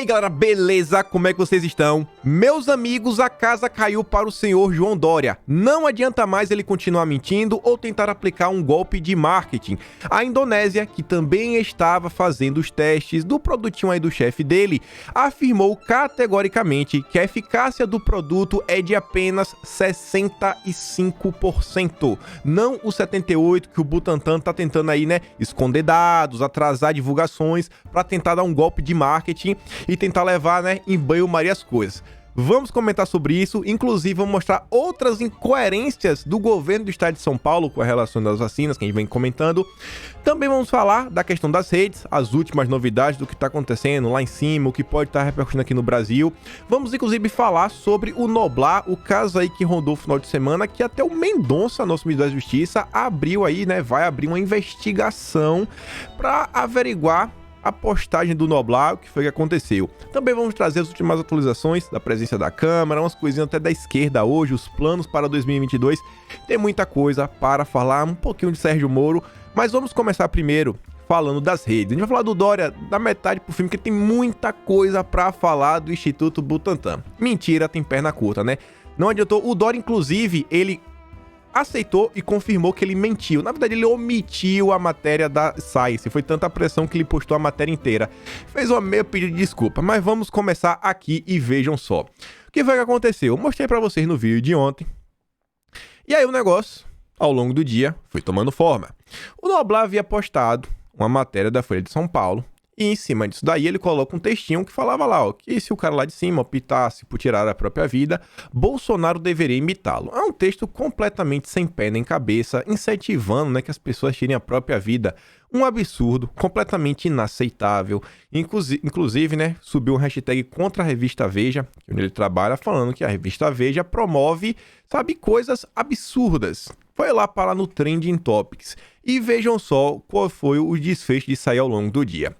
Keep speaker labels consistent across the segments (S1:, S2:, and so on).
S1: aí galera, beleza? Como é que vocês estão? Meus amigos, a casa caiu para o senhor João Dória. Não adianta mais ele continuar mentindo ou tentar aplicar um golpe de marketing. A Indonésia, que também estava fazendo os testes do produtinho aí do chefe dele, afirmou categoricamente que a eficácia do produto é de apenas 65%. Não os 78% que o Butantan tá tentando aí, né, esconder dados, atrasar divulgações para tentar dar um golpe de marketing e tentar levar, né, em banho-maria as coisas. Vamos comentar sobre isso, inclusive vamos mostrar outras incoerências do governo do estado de São Paulo com a relação das vacinas, que a gente vem comentando. Também vamos falar da questão das redes, as últimas novidades do que está acontecendo lá em cima, o que pode estar repercutindo aqui no Brasil. Vamos inclusive falar sobre o Noblar, o caso aí que rondou o final de semana, que até o Mendonça, nosso ministro da Justiça, abriu aí, né, vai abrir uma investigação para averiguar a postagem do Noblar, o que foi que aconteceu. Também vamos trazer as últimas atualizações da presença da Câmara, umas coisinhas até da esquerda hoje, os planos para 2022. Tem muita coisa para falar, um pouquinho de Sérgio Moro, mas vamos começar primeiro falando das redes. A gente vai falar do Dória da metade pro fim, porque tem muita coisa para falar do Instituto Butantan. Mentira, tem perna curta, né? Não adiantou. O Dória, inclusive, ele aceitou e confirmou que ele mentiu. Na verdade, ele omitiu a matéria da Science. Foi tanta pressão que ele postou a matéria inteira. Fez uma meia pedido de desculpa. Mas vamos começar aqui e vejam só. O que foi que aconteceu? Eu mostrei pra vocês no vídeo de ontem. E aí o negócio, ao longo do dia, foi tomando forma. O Noblar havia postado uma matéria da Folha de São Paulo. E em cima disso daí ele coloca um textinho que falava lá, ó, que se o cara lá de cima optasse por tirar a própria vida, Bolsonaro deveria imitá-lo. É um texto completamente sem pé nem cabeça, incentivando, né, que as pessoas tirem a própria vida. Um absurdo, completamente inaceitável. Inclusive, né, subiu um hashtag contra a revista Veja, onde ele trabalha, falando que a revista Veja promove, sabe, coisas absurdas. Foi lá parar no Trending Topics. E vejam só qual foi o desfecho de sair ao longo do dia.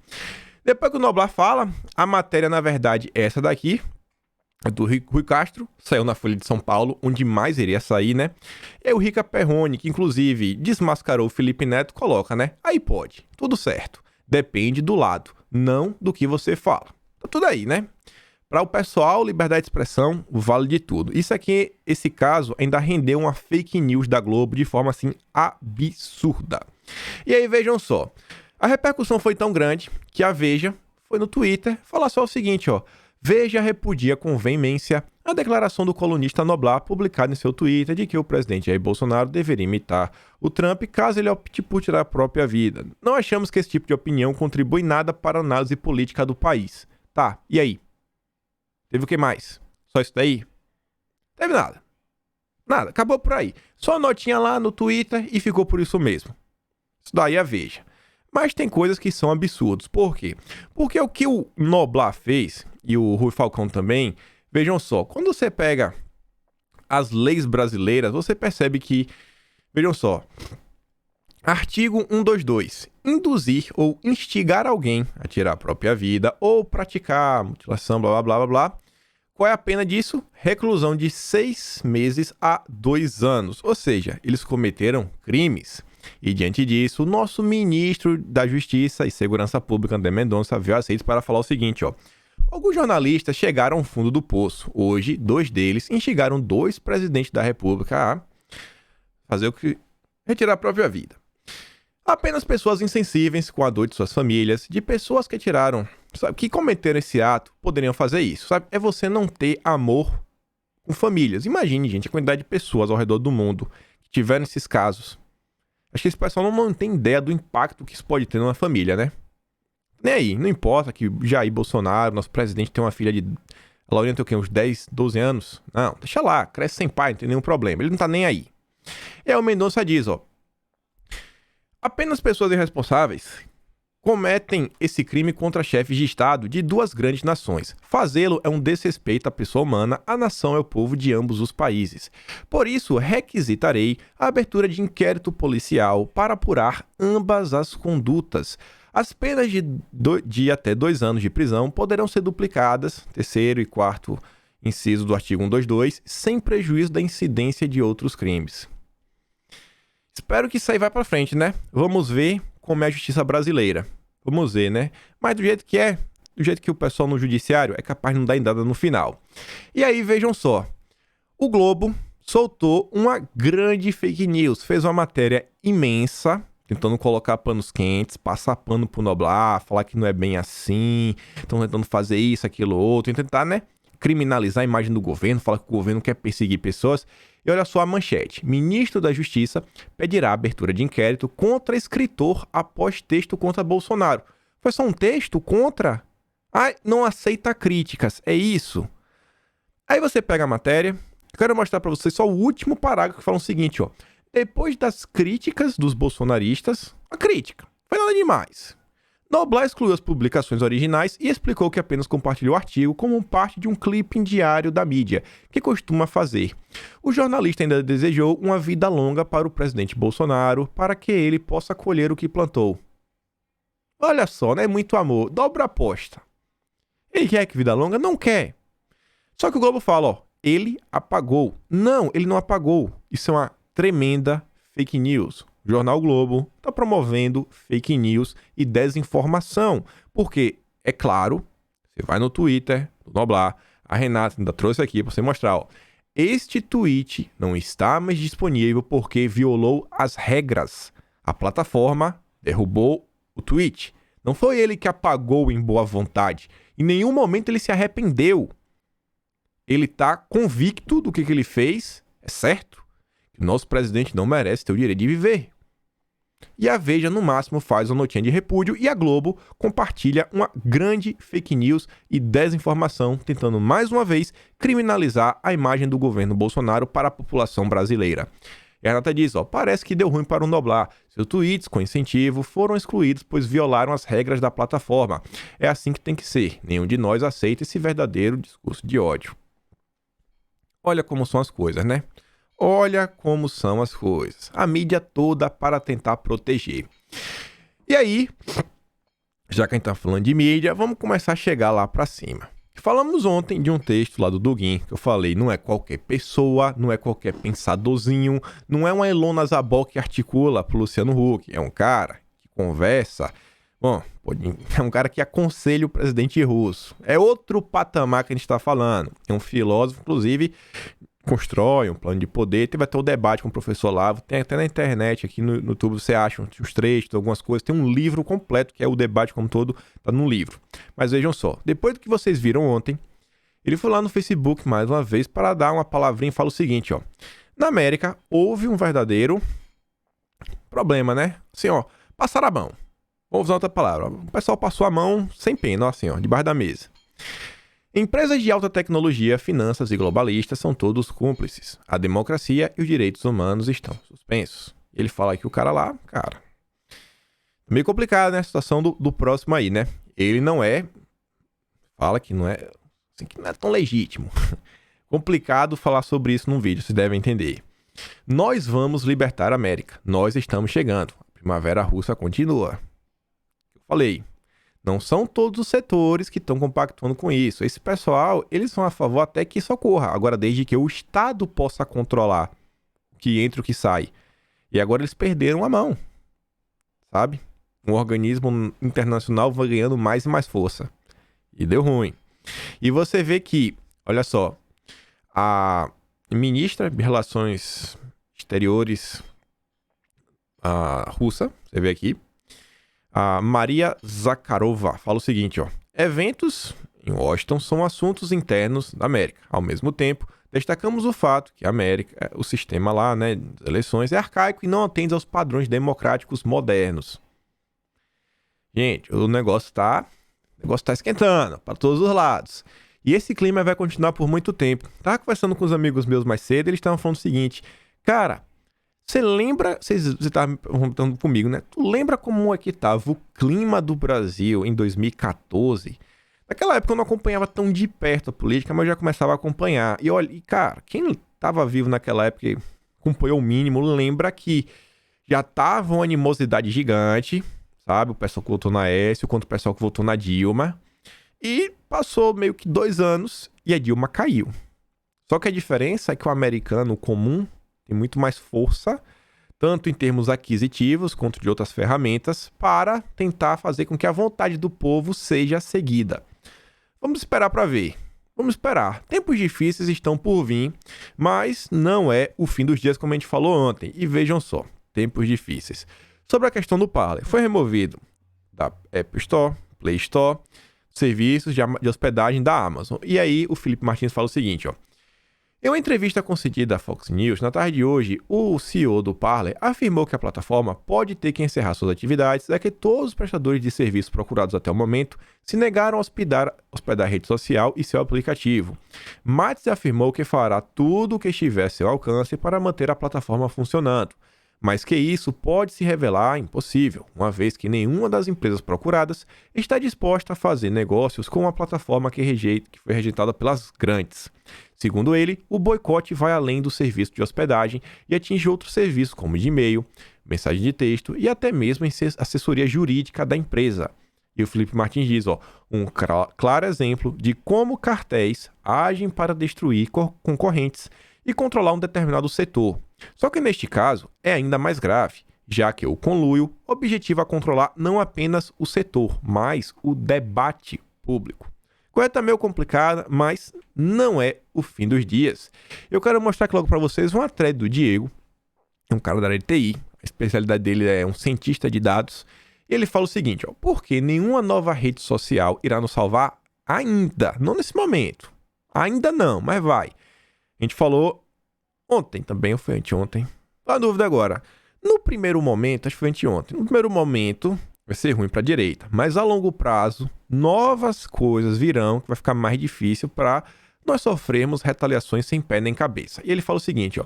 S1: Depois que o Noblar fala, a matéria, na verdade, é essa daqui, é do Rui Castro, saiu na Folha de São Paulo, onde mais iria sair, né? E o Rica Perrone, que inclusive desmascarou o Felipe Neto, coloca, né? Aí pode, tudo certo. Depende do lado, não do que você fala. Tá tudo aí, né? Para o pessoal, liberdade de expressão vale de tudo. Isso aqui, esse caso, ainda rendeu uma fake news da Globo de forma, assim, absurda. E aí, vejam só. A repercussão foi tão grande que a Veja foi no Twitter falar só o seguinte, ó. Veja repudia com veemência a declaração do colunista Noblar publicada em seu Twitter de que o presidente Jair Bolsonaro deveria imitar o Trump caso ele opte por tirar a própria vida. Não achamos que esse tipo de opinião contribui nada para a análise política do país. Tá, e aí? Teve o que mais? Só isso daí? Teve nada. Nada, acabou por aí. Só notinha lá no Twitter e ficou por isso mesmo. Isso daí a Veja. Mas tem coisas que são absurdos. Por quê? Porque o que o Noblar fez, e o Rui Falcão também, vejam só, quando você pega as leis brasileiras, você percebe que, vejam só, artigo 122, induzir ou instigar alguém a tirar a própria vida ou praticar mutilação, blá, blá, blá, blá, blá. Qual é a pena disso? Reclusão de 6 meses a 2 anos. Ou seja, eles cometeram crimes. E diante disso, o nosso ministro da Justiça e Segurança Pública, André Mendonça, viu as redes para falar o seguinte, ó. Alguns jornalistas chegaram ao fundo do poço. Hoje, 2 deles instigaram 2 presidentes da República a fazer o que? Retirar a própria vida. Apenas pessoas insensíveis com a dor de suas famílias, de pessoas que tiraram, sabe, que cometeram esse ato, poderiam fazer isso, sabe? É você não ter amor com famílias. Imagine, gente, a quantidade de pessoas ao redor do mundo que tiveram esses casos. Acho que esse pessoal não tem ideia do impacto que isso pode ter numa família, né? Nem aí, não importa que Jair Bolsonaro, nosso presidente, tem uma filha de... A Laurinha tem o quê? Uns 10, 12 anos? Não, deixa lá, cresce sem pai, não tem nenhum problema. Ele não tá nem aí. E aí o Mendonça diz, ó. Apenas pessoas irresponsáveis cometem esse crime contra chefes de Estado de 2 grandes nações. Fazê-lo é um desrespeito à pessoa humana, à nação e ao povo de ambos os países. Por isso, requisitarei a abertura de inquérito policial para apurar ambas as condutas. As penas de até 2 anos de prisão poderão ser duplicadas, 3º e 4º inciso do artigo 122, sem prejuízo da incidência de outros crimes. Espero que isso aí vá pra frente, né? Vamos ver como é a justiça brasileira. Vamos ver, né? Mas do jeito do jeito que o pessoal no judiciário é capaz de não dar em nada no final. E aí, vejam só. O Globo soltou uma grande fake news, fez uma matéria imensa, tentando colocar panos quentes, passar pano pro Noblar, falar que não é bem assim, estão tentando fazer isso, aquilo, outro, e tentar, né, criminalizar a imagem do governo, falar que o governo quer perseguir pessoas. E olha só a manchete. Ministro da Justiça pedirá abertura de inquérito contra escritor após texto contra Bolsonaro. Foi só um texto contra? Ai, não aceita críticas, é isso? Aí você pega a matéria, eu quero mostrar para vocês só o último parágrafo que fala o seguinte, ó. Depois das críticas dos bolsonaristas, a crítica, foi nada demais. Noblar excluiu as publicações originais e explicou que apenas compartilhou o artigo como parte de um clipping diário da mídia, que costuma fazer. O jornalista ainda desejou uma vida longa para o presidente Bolsonaro, para que ele possa colher o que plantou. Olha só, né? Muito amor. Dobra a aposta. Ele quer que vida longa? Não quer. Só que o Globo fala, ó, ele apagou. Não, ele não apagou. Isso é uma tremenda fake news. O Jornal Globo está promovendo fake news e desinformação. Porque, é claro, você vai no Twitter do Noblar, a Renata ainda trouxe aqui para você mostrar, ó. Este tweet não está mais disponível porque violou as regras. A plataforma derrubou o tweet. Não foi ele que apagou em boa vontade. Em nenhum momento ele se arrependeu. Ele está convicto do que ele fez, é certo? Que o nosso presidente não merece ter o direito de viver. E a Veja, no máximo, faz uma notinha de repúdio e a Globo compartilha uma grande fake news e desinformação, tentando mais uma vez criminalizar a imagem do governo Bolsonaro para a população brasileira. E a Renata diz, ó, parece que deu ruim para o Noblar. Seus tweets com incentivo foram excluídos pois violaram as regras da plataforma. É assim que tem que ser. Nenhum de nós aceita esse verdadeiro discurso de ódio. Olha como são as coisas, né? Olha como são as coisas. A mídia toda para tentar proteger. E aí, já que a gente tá falando de mídia, vamos começar a chegar lá para cima. Falamos ontem de um texto lá do Dugin, que eu falei, não é qualquer pessoa, não é qualquer pensadorzinho, não é uma Ilona Zabó que articula pro Luciano Huck, é um cara que conversa, bom, é um cara que aconselha o presidente russo. É outro patamar que a gente tá falando. É um filósofo, inclusive, constrói um plano de poder, teve até o debate com o professor Lavo, tem até na internet, aqui no YouTube você acha os trechos, algumas coisas, tem um livro completo, que é o debate como todo, tá no livro. Mas vejam só, depois do que vocês viram ontem, ele foi lá no Facebook mais uma vez para dar uma palavrinha e fala o seguinte, ó, na América houve um verdadeiro problema, né? Assim, ó, passaram a mão. Vou usar outra palavra, o pessoal passou a mão sem pena, ó, assim, ó, debaixo da mesa. Empresas de alta tecnologia, finanças e globalistas são todos cúmplices. A democracia e os direitos humanos estão suspensos. Ele fala que o cara lá, cara... Meio complicado, né? A situação do próximo aí, né? Ele não é... Fala que não é... Assim, que não é tão legítimo. Complicado falar sobre isso num vídeo, vocês devem entender. Nós vamos libertar a América. Nós estamos chegando. A primavera russa continua. Eu falei... Não são todos os setores que estão compactuando com isso. Esse pessoal, eles são a favor até que isso ocorra. Agora, desde que o Estado possa controlar o que entra e o que sai. E agora eles perderam a mão. Sabe? O organismo internacional vai ganhando mais e mais força. E deu ruim. E você vê que, olha só, a ministra de Relações Exteriores russa, você vê aqui, a Maria Zakharova fala o seguinte, ó. Eventos em Washington são assuntos internos da América. Ao mesmo tempo, destacamos o fato que a América, o sistema lá, né, das eleições, é arcaico e não atende aos padrões democráticos modernos. Gente, o negócio tá esquentando para todos os lados. E esse clima vai continuar por muito tempo. Tava conversando com os amigos meus mais cedo, eles estavam falando o seguinte, cara... Você lembra, você estava perguntando comigo, né? Tu lembra como é que estava o clima do Brasil em 2014? Naquela época eu não acompanhava tão de perto a política, mas eu já começava a acompanhar. E olha, cara, quem estava vivo naquela época e acompanhou o mínimo, lembra que já tava uma animosidade gigante, sabe? O pessoal que votou na Aécio contra o pessoal que votou na Dilma. E passou meio que 2 anos e a Dilma caiu. Só que a diferença é que o americano comum tem muito mais força, tanto em termos aquisitivos quanto de outras ferramentas, para tentar fazer com que a vontade do povo seja seguida. Vamos esperar para ver. Vamos esperar. Tempos difíceis estão por vir, mas não é o fim dos dias como a gente falou ontem. E vejam só, tempos difíceis. Sobre a questão do Parler, foi removido da App Store, Play Store, serviços de hospedagem da Amazon. E aí o Felipe Martins fala o seguinte, ó. Em uma entrevista concedida à Fox News, na tarde de hoje, o CEO do Parler afirmou que a plataforma pode ter que encerrar suas atividades, já que todos os prestadores de serviços procurados até o momento se negaram a hospedar a rede social e seu aplicativo. Matis afirmou que fará tudo o que estiver a seu alcance para manter a plataforma funcionando, mas que isso pode se revelar impossível, uma vez que nenhuma das empresas procuradas está disposta a fazer negócios com uma plataforma que foi rejeitada pelas grandes. Segundo ele, o boicote vai além do serviço de hospedagem e atinge outros serviços como de e-mail, mensagem de texto e até mesmo assessoria jurídica da empresa. E o Felipe Martins diz, um claro exemplo de como cartéis agem para destruir concorrentes e controlar um determinado setor. Só que neste caso é ainda mais grave, já que o conluio objetiva controlar não apenas o setor, mas o debate público. Coisa tá meio complicada, mas não é o fim dos dias. Eu quero mostrar aqui logo para vocês uma thread do Diego, um cara da área de TI, a especialidade dele é um cientista de dados. Ele fala o seguinte, porque nenhuma nova rede social irá nos salvar ainda, não nesse momento. Ainda não, mas vai. A gente falou ontem também, ou foi anteontem? Tô na dúvida agora. No primeiro momento, acho que foi anteontem, no primeiro momento vai ser ruim para a direita, mas a longo prazo, novas coisas virão que vai ficar mais difícil para nós sofrermos retaliações sem pé nem cabeça. E ele fala o seguinte,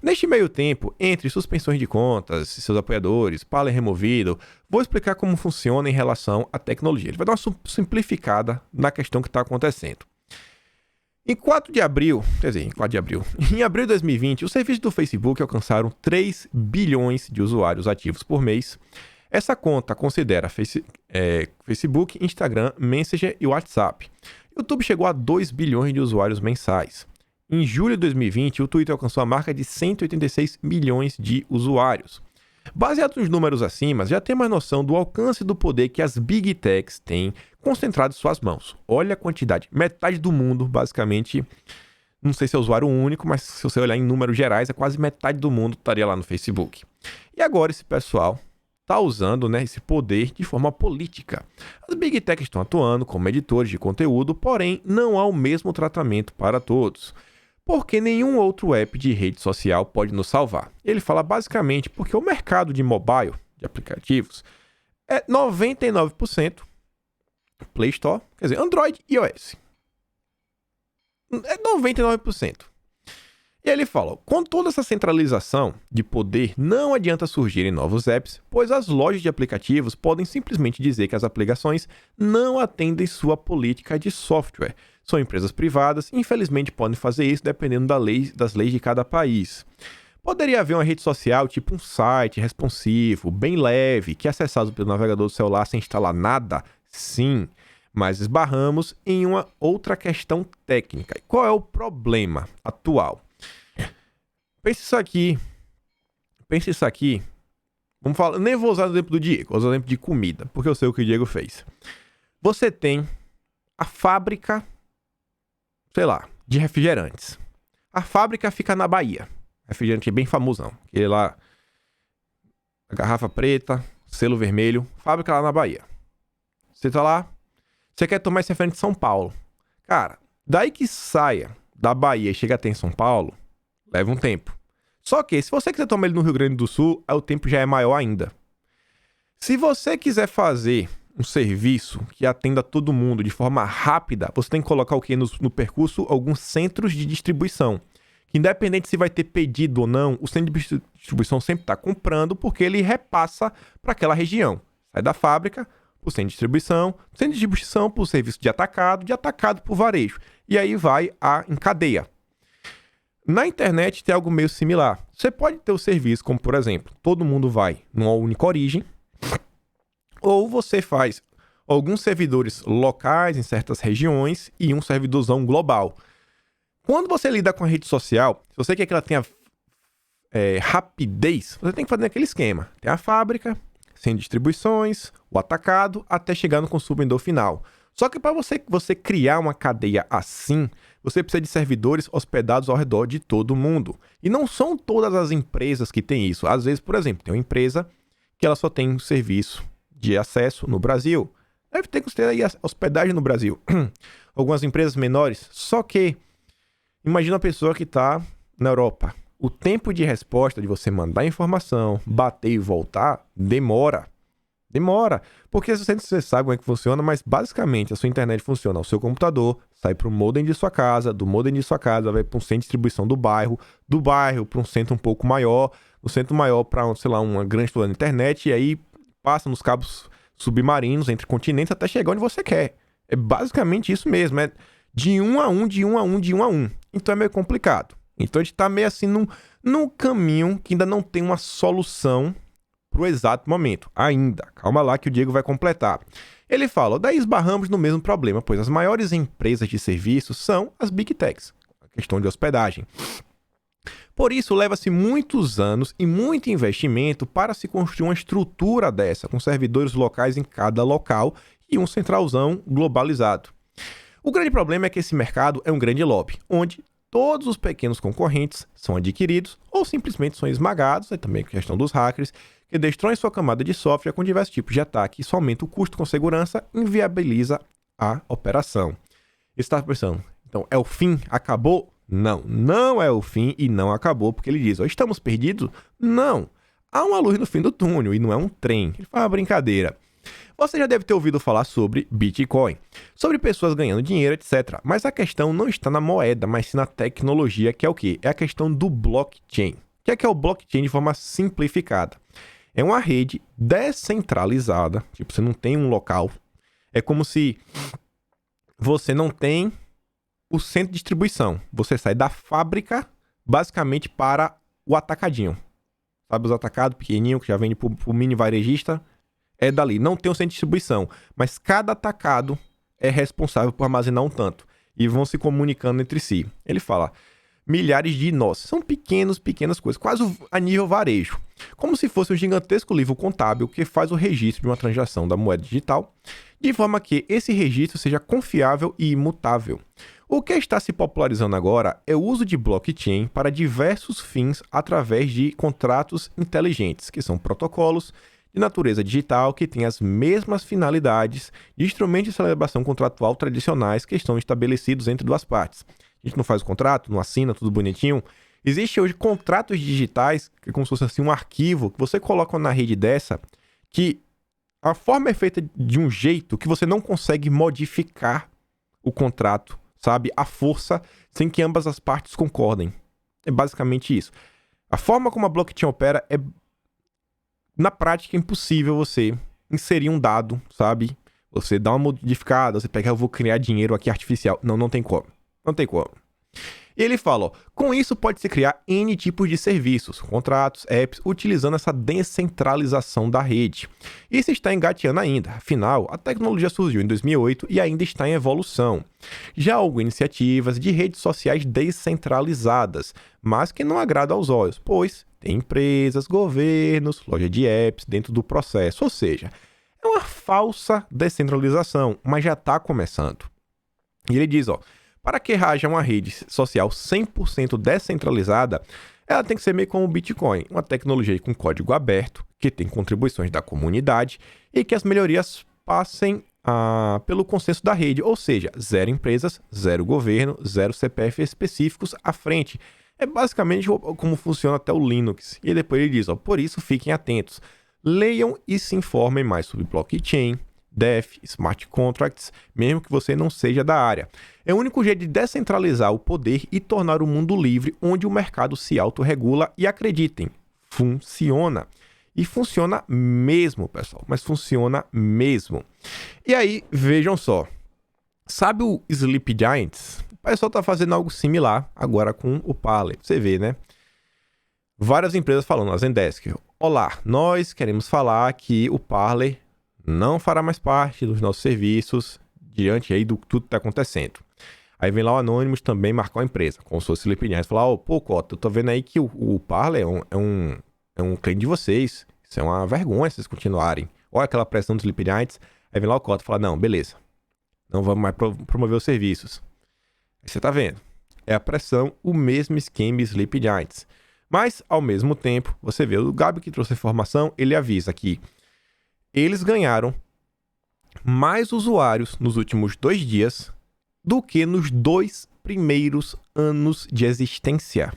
S1: neste meio tempo, entre suspensões de contas, seus apoiadores, Parler removido, vou explicar como funciona em relação à tecnologia. Ele vai dar uma simplificada na questão que está acontecendo. Em 4 de abril, em abril de 2020, os serviços do Facebook alcançaram 3 bilhões de usuários ativos por mês. Essa conta considera Facebook, Instagram, Messenger e WhatsApp. YouTube chegou a 2 bilhões de usuários mensais. Em julho de 2020, o Twitter alcançou a marca de 186 milhões de usuários. Baseado nos números acima, já tem mais noção do alcance do poder que as Big Techs têm concentrado em suas mãos. Olha a quantidade, metade do mundo, basicamente, não sei se é usuário único, mas se você olhar em números gerais, é quase metade do mundo estaria lá no Facebook. E agora esse pessoal está usando esse poder de forma política. As Big Techs estão atuando como editores de conteúdo, porém não há o mesmo tratamento para todos. Porque nenhum outro app de rede social pode nos salvar. Ele fala basicamente porque o mercado de mobile, de aplicativos, é 99% Play Store, quer dizer, Android e iOS. É 99%. E ele fala, com toda essa centralização de poder, não adianta surgirem novos apps, pois as lojas de aplicativos podem simplesmente dizer que as aplicações não atendem sua política de software. São empresas privadas, infelizmente podem fazer isso dependendo das leis de cada país. Poderia haver uma rede social, tipo um site responsivo, bem leve, que é acessado pelo navegador do celular sem instalar nada? Sim, mas esbarramos em uma outra questão técnica. Qual é o problema atual? Pense isso aqui. Vamos falar, nem vou usar o exemplo do Diego, vou usar o exemplo de comida, porque eu sei o que o Diego fez. Você tem a fábrica, de refrigerantes. A fábrica fica na Bahia. Refrigerante bem famosão. Aquele lá, a garrafa preta, selo vermelho, fábrica lá na Bahia. Você tá lá, você quer tomar esse refrigerante de São Paulo. Cara, daí que saia da Bahia e chega até em São Paulo, leva um tempo. Só que, se você quiser tomar ele no Rio Grande do Sul, o tempo já é maior ainda. Se você quiser fazer um serviço que atenda todo mundo de forma rápida, você tem que colocar o quê? No percurso, alguns centros de distribuição. Que independente se vai ter pedido ou não, o centro de distribuição sempre está comprando porque ele repassa para aquela região. Sai da fábrica para o centro de distribuição para o serviço de atacado para o varejo. E aí vai em cadeia. Na internet tem algo meio similar. Você pode ter o serviço como, por exemplo, todo mundo vai numa única origem, ou você faz alguns servidores locais em certas regiões e um servidorzão global. Quando você lida com a rede social, se você quer que ela tenha rapidez, você tem que fazer aquele esquema. Tem a fábrica, sem distribuições, o atacado, até chegar no consumidor final. Só que para você criar uma cadeia assim, você precisa de servidores hospedados ao redor de todo mundo. E não são todas as empresas que têm isso. Às vezes, por exemplo, tem uma empresa que ela só tem um serviço de acesso no Brasil. Deve ter que ter aí a hospedagem no Brasil. Algumas empresas menores. Só que, imagina uma pessoa que está na Europa. O tempo de resposta de você mandar informação, bater e voltar, demora. Demora. Porque você sabe como é que funciona, mas basicamente a sua internet funciona ao seu computador, sai para o modem de sua casa, do modem de sua casa vai para um centro de distribuição do bairro para um centro um pouco maior, do centro maior para, sei lá, uma grande estrutura de internet, e aí passa nos cabos submarinos entre continentes até chegar onde você quer. É basicamente isso mesmo, é de um a um, de um a um, de um a um. Então é meio complicado. Então a gente tá meio assim num caminho que ainda não tem uma solução pro exato momento. Ainda. Calma lá que o Diego vai completar. Ele fala, daí esbarramos no mesmo problema, pois as maiores empresas de serviços são as Big Techs. A questão de hospedagem. Por isso, leva-se muitos anos e muito investimento para se construir uma estrutura dessa, com servidores locais em cada local e um centralzão globalizado. O grande problema é que esse mercado é um grande lobby, onde todos os pequenos concorrentes são adquiridos ou simplesmente são esmagados, é também a questão dos hackers, que destroem sua camada de software com diversos tipos de ataque. Isso aumenta o custo com segurança e inviabiliza a operação. Você está pensando, então é o fim? Acabou? Não, não é o fim e não acabou, porque ele diz, estamos perdidos? Não, há uma luz no fim do túnel e não é um trem. Ele fala uma brincadeira. Você já deve ter ouvido falar sobre Bitcoin, sobre pessoas ganhando dinheiro, etc. Mas a questão não está na moeda, mas sim na tecnologia, que é o quê? É a questão do blockchain. O que é o blockchain de forma simplificada? É uma rede descentralizada, tipo, você não tem um local. É como se você não tem o centro de distribuição. Você sai da fábrica, basicamente, para o atacadinho. Sabe os atacados pequenininhos que já vende para o mini varejista? É dali. Não tem um centro de distribuição, mas cada atacado é responsável por armazenar um tanto. E vão se comunicando entre si. Ele fala, milhares de nós. São pequenas coisas, quase a nível varejo. Como se fosse um gigantesco livro contábil que faz o registro de uma transação da moeda digital, de forma que esse registro seja confiável e imutável. O que está se popularizando agora é o uso de blockchain para diversos fins através de contratos inteligentes, que são protocolos de natureza digital que têm as mesmas finalidades de instrumentos de celebração contratual tradicionais que estão estabelecidos entre duas partes. A gente não faz o contrato, não assina, tudo bonitinho. Existem hoje contratos digitais, que é como se fosse assim um arquivo, que você coloca na rede dessa, que a forma é feita de um jeito que você não consegue modificar o contrato, sabe? A força, sem que ambas as partes concordem. É basicamente isso. A forma como a blockchain opera é, na prática, impossível você inserir um dado, sabe? Você dá uma modificada, você pega, eu vou criar dinheiro aqui artificial. Não, não tem como. Não tem como. E ele fala, ó, com isso pode-se criar N tipos de serviços, contratos, apps, utilizando essa descentralização da rede. Isso está engateando ainda, afinal, a tecnologia surgiu em 2008 e ainda está em evolução. Já há algumas iniciativas de redes sociais descentralizadas, mas que não agradam aos olhos, pois tem empresas, governos, loja de apps dentro do processo, ou seja, é uma falsa descentralização, mas já está começando. E ele diz, ó, para que haja uma rede social 100% descentralizada, ela tem que ser meio como o Bitcoin, uma tecnologia com código aberto, que tem contribuições da comunidade e que as melhorias passem pelo consenso da rede, ou seja, zero empresas, zero governo, zero CPF específicos à frente. É basicamente como funciona até o Linux. E depois ele diz, ó, por isso fiquem atentos, leiam e se informem mais sobre blockchain, DeFi, smart contracts, mesmo que você não seja da área. É o único jeito de descentralizar o poder e tornar o mundo livre, onde o mercado se autorregula e, acreditem, funciona. E funciona mesmo, pessoal, mas funciona mesmo. E aí, vejam só, sabe o Sleep Giants? O pessoal está fazendo algo similar agora com o Parler. Você vê, né? Várias empresas falando, a Zendesk, olá, nós queremos falar que o Parler não fará mais parte dos nossos serviços diante aí do que tudo está acontecendo. Aí vem lá o Anonymous também marcar uma empresa, como se fosse o Sleep Giants, falar, pô, Cota, eu tô vendo aí que o Parler é um cliente de vocês, isso é uma vergonha se vocês continuarem. Olha aquela pressão do Sleep Giants, aí vem lá o Cota e fala, não, beleza, Não vamos mais promover os serviços. Aí você tá vendo. É a pressão, o mesmo esquema Sleep Giants. Mas, ao mesmo tempo, você vê, o Gabi que trouxe a informação, ele avisa que eles ganharam mais usuários nos últimos 2 dias do que nos 2 primeiros anos de existência.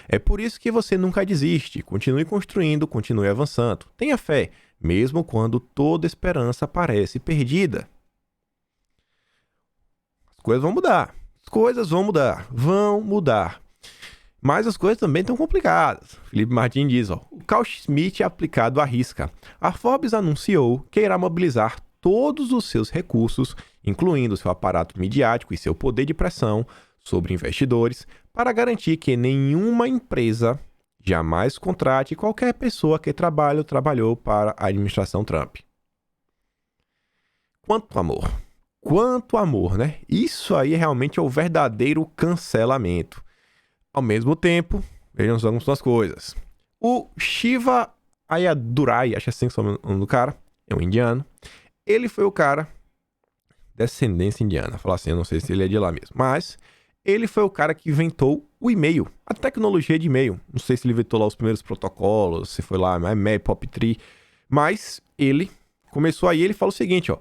S1: É por isso que você nunca desiste. Continue construindo, continue avançando. Tenha fé, mesmo quando toda esperança parece perdida. As coisas vão mudar. As coisas vão mudar. Vão mudar. Mas as coisas também estão complicadas. Felipe Martins diz, o Carl Schmitt é aplicado à risca. A Forbes anunciou que irá mobilizar todos os seus recursos, incluindo seu aparato midiático e seu poder de pressão sobre investidores, para garantir que nenhuma empresa jamais contrate qualquer pessoa que trabalhe ou trabalhou para a administração Trump. Quanto amor. Quanto amor, né? Isso aí realmente é o verdadeiro cancelamento. Ao mesmo tempo, vejamos algumas coisas. O Shiva Ayadurai, acho assim que é o nome do cara, é um indiano. Ele foi o cara, descendência indiana, falar assim, eu não sei se ele é de lá mesmo, mas ele foi o cara que inventou o e-mail, a tecnologia de e-mail. Não sei se ele inventou lá os primeiros protocolos, se foi lá, e-mail, POP3, mas ele começou aí, ele fala o seguinte,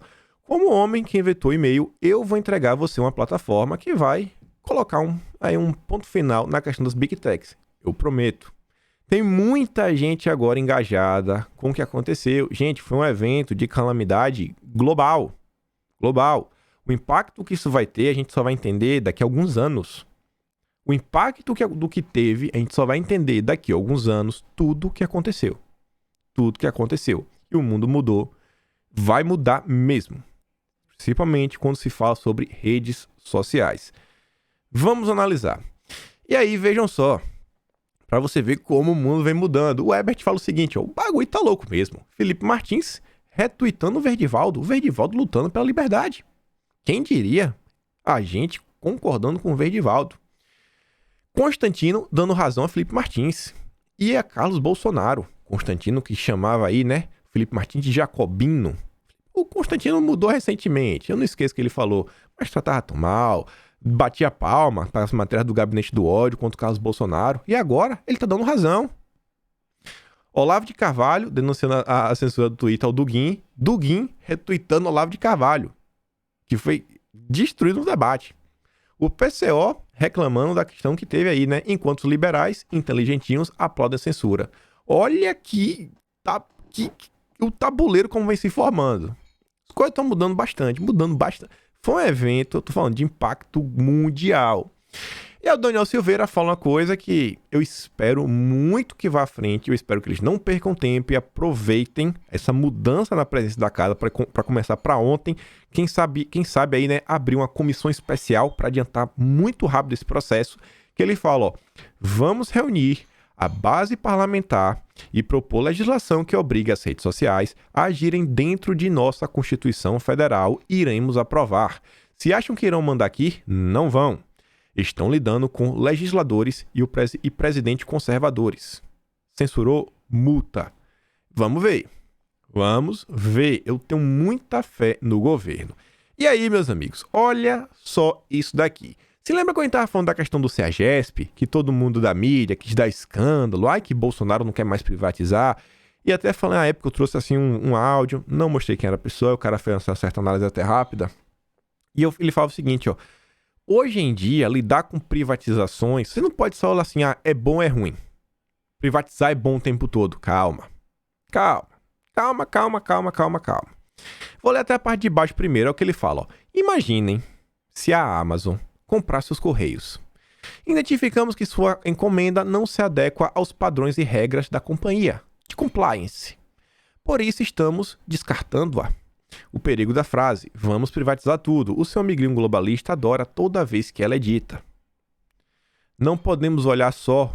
S1: como homem que inventou e-mail, eu vou entregar a você uma plataforma que vai colocar um ponto final na questão das Big Techs. Eu prometo. Tem muita gente agora engajada com o que aconteceu. Gente, foi um evento de calamidade global. Global. O impacto que isso vai ter, a gente só vai entender daqui a alguns anos. O impacto do que teve, a gente só vai entender daqui a alguns anos tudo o que aconteceu. Tudo que aconteceu. E o mundo mudou. Vai mudar mesmo. Principalmente quando se fala sobre redes sociais. Vamos analisar. E aí, vejam só. Pra você ver como o mundo vem mudando. O Ebert fala o seguinte, o bagulho tá louco mesmo. Felipe Martins retweetando o Verdivaldo lutando pela liberdade. Quem diria? A gente concordando com o Verdivaldo. Constantino dando razão a Felipe Martins. E a Carlos Bolsonaro. Constantino que chamava aí, né, Felipe Martins de jacobino. O Constantino mudou recentemente. Eu não esqueço que ele falou, mas tratava tão mal. Batia palma para as matérias do gabinete do ódio contra o Carlos Bolsonaro. E agora ele tá dando razão. Olavo de Carvalho denunciando a censura do Twitter ao Dugin. Dugin retweetando Olavo de Carvalho, que foi destruído no debate. O PCO reclamando da questão que teve aí, né? Enquanto os liberais inteligentinhos aplaudem a censura. Olha que o tabuleiro como vem se formando. As coisas estão mudando bastante. Foi um evento, eu tô falando, de impacto mundial. E o Daniel Silveira fala uma coisa que eu espero muito que vá à frente. Eu espero que eles não percam tempo e aproveitem essa mudança na presença da casa para começar para ontem. Quem sabe aí, né, abrir uma comissão especial para adiantar muito rápido esse processo. Que ele fala, vamos reunir a base parlamentar e propor legislação que obrigue as redes sociais a agirem dentro de nossa Constituição Federal e iremos aprovar. Se acham que irão mandar aqui, não vão. Estão lidando com legisladores e presidente conservadores. Censurou? Multa. Vamos ver. Eu tenho muita fé no governo. E aí, meus amigos, olha só isso daqui. Se lembra quando a gente estava falando da questão do CEAGESP, que todo mundo da mídia quis dar escândalo, que Bolsonaro não quer mais privatizar, e até falando na época eu trouxe assim um áudio, não mostrei quem era a pessoa, o cara fez uma certa análise até rápida, e ele falava o seguinte, hoje em dia, lidar com privatizações, você não pode só falar assim, é bom ou é ruim. Privatizar é bom o tempo todo. Calma. Vou ler até a parte de baixo primeiro, é o que ele fala, Imaginem se a Amazon comprasse os Correios. Identificamos que sua encomenda não se adequa aos padrões e regras da companhia de compliance. Por isso estamos descartando-a. O perigo da frase, vamos privatizar tudo, o seu amiguinho globalista adora toda vez que ela é dita. Não podemos olhar só,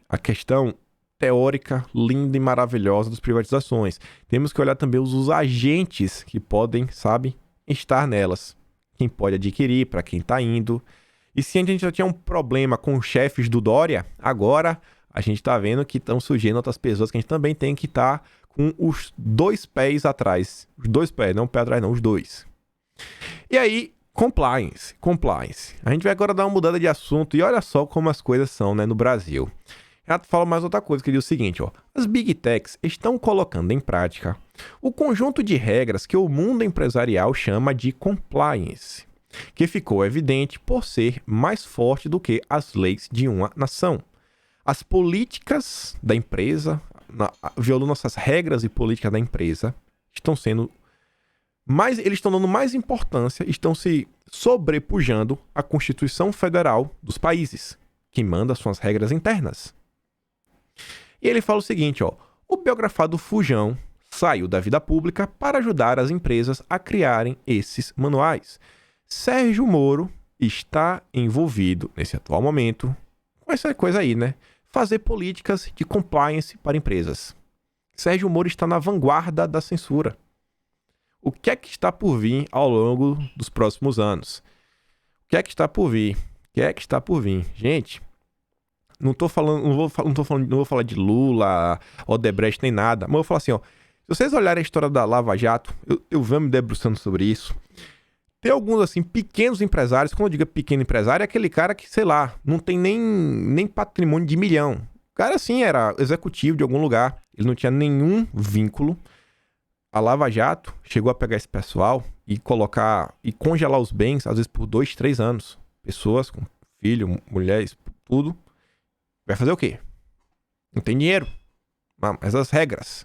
S1: a questão teórica, linda e maravilhosa das privatizações. Temos que olhar também os agentes que podem, estar nelas. Quem pode adquirir, para quem está indo. E se a gente já tinha um problema com os chefes do Dória, agora a gente está vendo que estão surgindo outras pessoas que a gente também tem que estar com os 2 pés atrás. Os 2 pés, não o pé atrás não, os 2. E aí, compliance. A gente vai agora dar uma mudada de assunto e olha só como as coisas são, né, no Brasil. Renato fala mais outra coisa, que diz o seguinte, ó. As Big Techs estão colocando em prática o conjunto de regras que o mundo empresarial chama de compliance, que ficou evidente por ser mais forte do que as leis de uma nação. As políticas da empresa, violando essas regras e políticas da empresa, eles estão dando mais importância, estão se sobrepujando à Constituição Federal dos países, que manda suas regras internas. E ele fala o seguinte, ó, o biografado Fujão saiu da vida pública para ajudar as empresas a criarem esses manuais. Sérgio Moro está envolvido, nesse atual momento, com essa coisa aí, né? Fazer políticas de compliance para empresas. Sérgio Moro está na vanguarda da censura. O que é que está por vir ao longo dos próximos anos? O que é que está por vir? Gente, não vou falar de Lula, Odebrecht, nem nada, mas eu vou falar assim, ó. Se vocês olharem a história da Lava Jato, eu venho me debruçando sobre isso. Tem alguns, assim, pequenos empresários. Quando eu digo pequeno empresário, é aquele cara que, sei lá, não tem nem patrimônio de milhão. O cara, assim, era executivo de algum lugar. Ele não tinha nenhum vínculo. A Lava Jato chegou a pegar esse pessoal e congelar os bens, às vezes por 2, 3 anos. Pessoas com filho, mulheres, tudo. Vai fazer o quê? Não tem dinheiro. Mas as regras.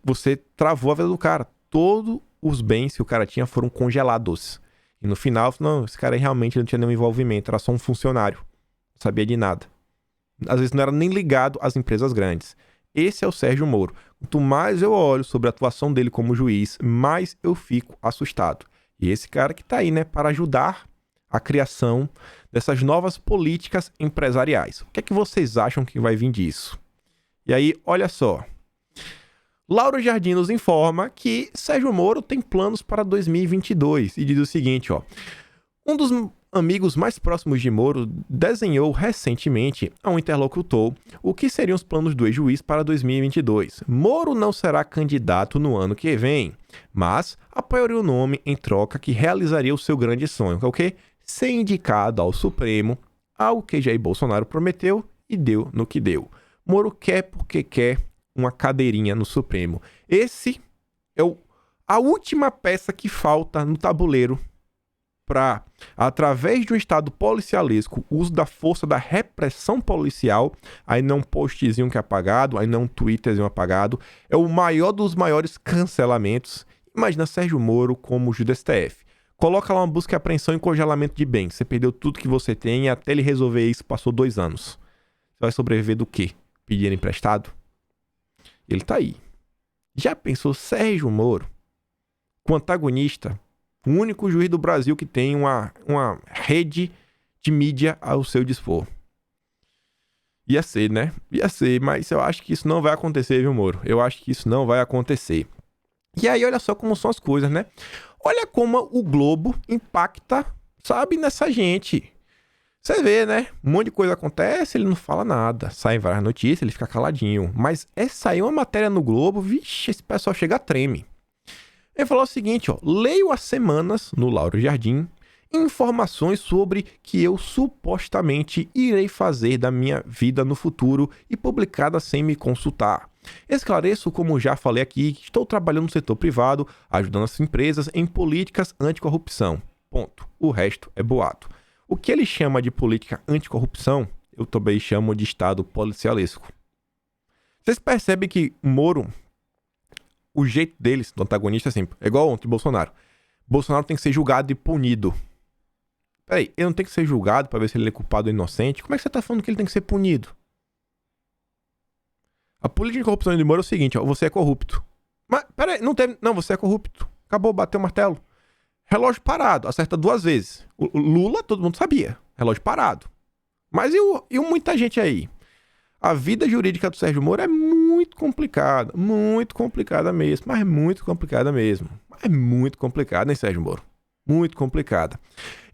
S1: Você travou a vida do cara. Todos os bens que o cara tinha foram congelados. E no final, não, esse cara aí realmente não tinha nenhum envolvimento. Era só um funcionário. Não sabia de nada. Às vezes não era nem ligado às empresas grandes. Esse é o Sérgio Moro. Quanto mais eu olho sobre a atuação dele como juiz, mais eu fico assustado. E esse cara que tá aí, né, para ajudar a criação dessas novas políticas empresariais. O que é que vocês acham que vai vir disso? E aí, olha só. Lauro Jardim nos informa que Sérgio Moro tem planos para 2022 e diz o seguinte, ó. Um dos amigos mais próximos de Moro desenhou recentemente a um interlocutor o que seriam os planos do ex-juiz para 2022. Moro não será candidato no ano que vem, mas apoiaria o nome em troca que realizaria o seu grande sonho, que é o quê? Ser indicado ao Supremo, algo que Jair Bolsonaro prometeu e deu no que deu. Moro quer porque quer uma cadeirinha no Supremo. Esse é a última peça que falta no tabuleiro para, através de um estado policialesco, o uso da força da repressão policial, aí não um postzinho que é apagado, aí não um twitterzinho apagado, é o maior dos maiores cancelamentos. Imagina Sérgio Moro como juiz do STF. Coloca lá uma busca e apreensão e congelamento de bens. Você perdeu tudo que você tem e até ele resolver isso passou 2 anos. Você vai sobreviver do quê? Pedir emprestado? Ele tá aí. Já pensou Sérgio Moro, com antagonista, o único juiz do Brasil que tem uma rede de mídia ao seu dispor? Ia ser, né? Ia ser, mas eu acho que isso não vai acontecer, viu, Moro? Eu acho que isso não vai acontecer. E aí, olha só como são as coisas, né? Olha como o Globo impacta, sabe, nessa gente. Você vê, né? Um monte de coisa acontece, ele não fala nada. Sai várias notícias, ele fica caladinho. Mas saiu uma matéria no Globo, vixe, esse pessoal chega a treme. Ele falou o seguinte, ó. Leio há semanas, no Lauro Jardim, informações sobre que eu supostamente irei fazer da minha vida no futuro e publicada sem me consultar. Esclareço, como já falei aqui, que estou trabalhando no setor privado, ajudando as empresas em políticas anticorrupção. Ponto. O resto é boato. O que ele chama de política anticorrupção, eu também chamo de estado policialesco. Vocês percebem que Moro, o jeito deles, do antagonista, é assim, é igual ontem Bolsonaro. Bolsonaro tem que ser julgado e punido. Peraí, ele não tem que ser julgado pra ver se ele é culpado ou inocente? Como é que você tá falando que ele tem que ser punido? A política de corrupção de Moro é o seguinte, ó, você é corrupto. Mas, peraí, não, você é corrupto. Acabou, bateu o martelo. Relógio parado, acerta 2 vezes. O Lula, todo mundo sabia. Relógio parado. Mas e muita gente aí? A vida jurídica do Sérgio Moro é muito complicada mesmo. Mas muito complicada mesmo. É muito complicada, hein, Sérgio Moro? Muito complicada.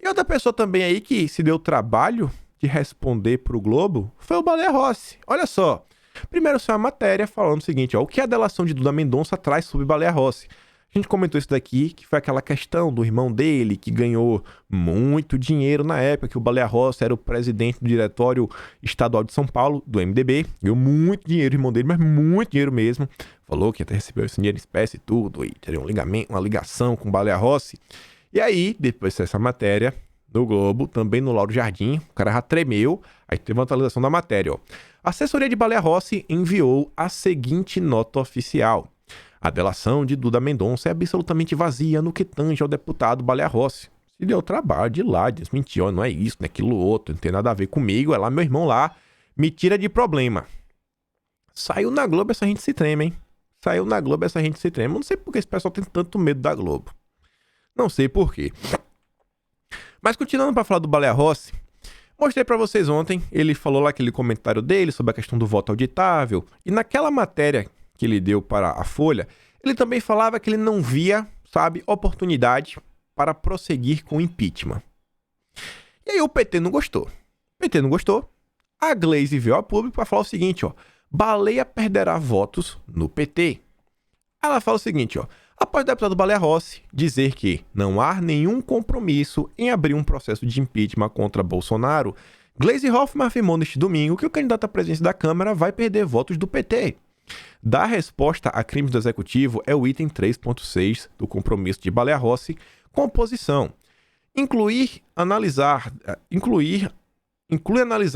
S1: E outra pessoa também aí que se deu o trabalho de responder pro Globo foi o Baleia Rossi. Olha só. Primeiro saiu uma matéria falando o seguinte, ó, o que a delação de Duda Mendonça traz sobre Baleia Rossi. A gente comentou isso daqui, que foi aquela questão do irmão dele, que ganhou muito dinheiro na época, que o Baleia Rossi era o presidente do Diretório Estadual de São Paulo, do MDB. Ganhou muito dinheiro, o irmão dele, mas muito dinheiro mesmo. Falou que até recebeu esse dinheiro em espécie e tudo, e teria uma ligação com o Baleia Rossi. E aí, depois dessa matéria, no Globo, também no Lauro Jardim, o cara já tremeu, aí teve uma atualização da matéria, ó. A assessoria de Baleia Rossi enviou a seguinte nota oficial. A delação de Duda Mendonça é absolutamente vazia no que tange ao deputado Baleia Rossi. Se deu trabalho de ir lá, desmentir, ó, não é isso, não é aquilo outro, não tem nada a ver comigo, é lá meu irmão lá, me tira de problema. Saiu na Globo, essa gente se treme, hein? Saiu na Globo, essa gente se treme. Eu não sei por que esse pessoal tem tanto medo da Globo. Não sei por quê. Mas continuando para falar do Baleia Rossi, mostrei para vocês ontem, ele falou lá aquele comentário dele sobre a questão do voto auditável, e naquela matéria que ele deu para a Folha, ele também falava que ele não via, sabe, oportunidade para prosseguir com o impeachment. E aí o PT não gostou. O PT não gostou. A Glaze veio a público para falar o seguinte, ó, Baleia perderá votos no PT. Ela fala o seguinte, ó, após o deputado Baleia Rossi dizer que não há nenhum compromisso em abrir um processo de impeachment contra Bolsonaro, Gleisi Hoffmann afirmou neste domingo que o candidato à presidência da Câmara vai perder votos do PT. Dar resposta a crimes do Executivo é o item 3.6 do compromisso de Baleia Rossi com a oposição. Inclui analisar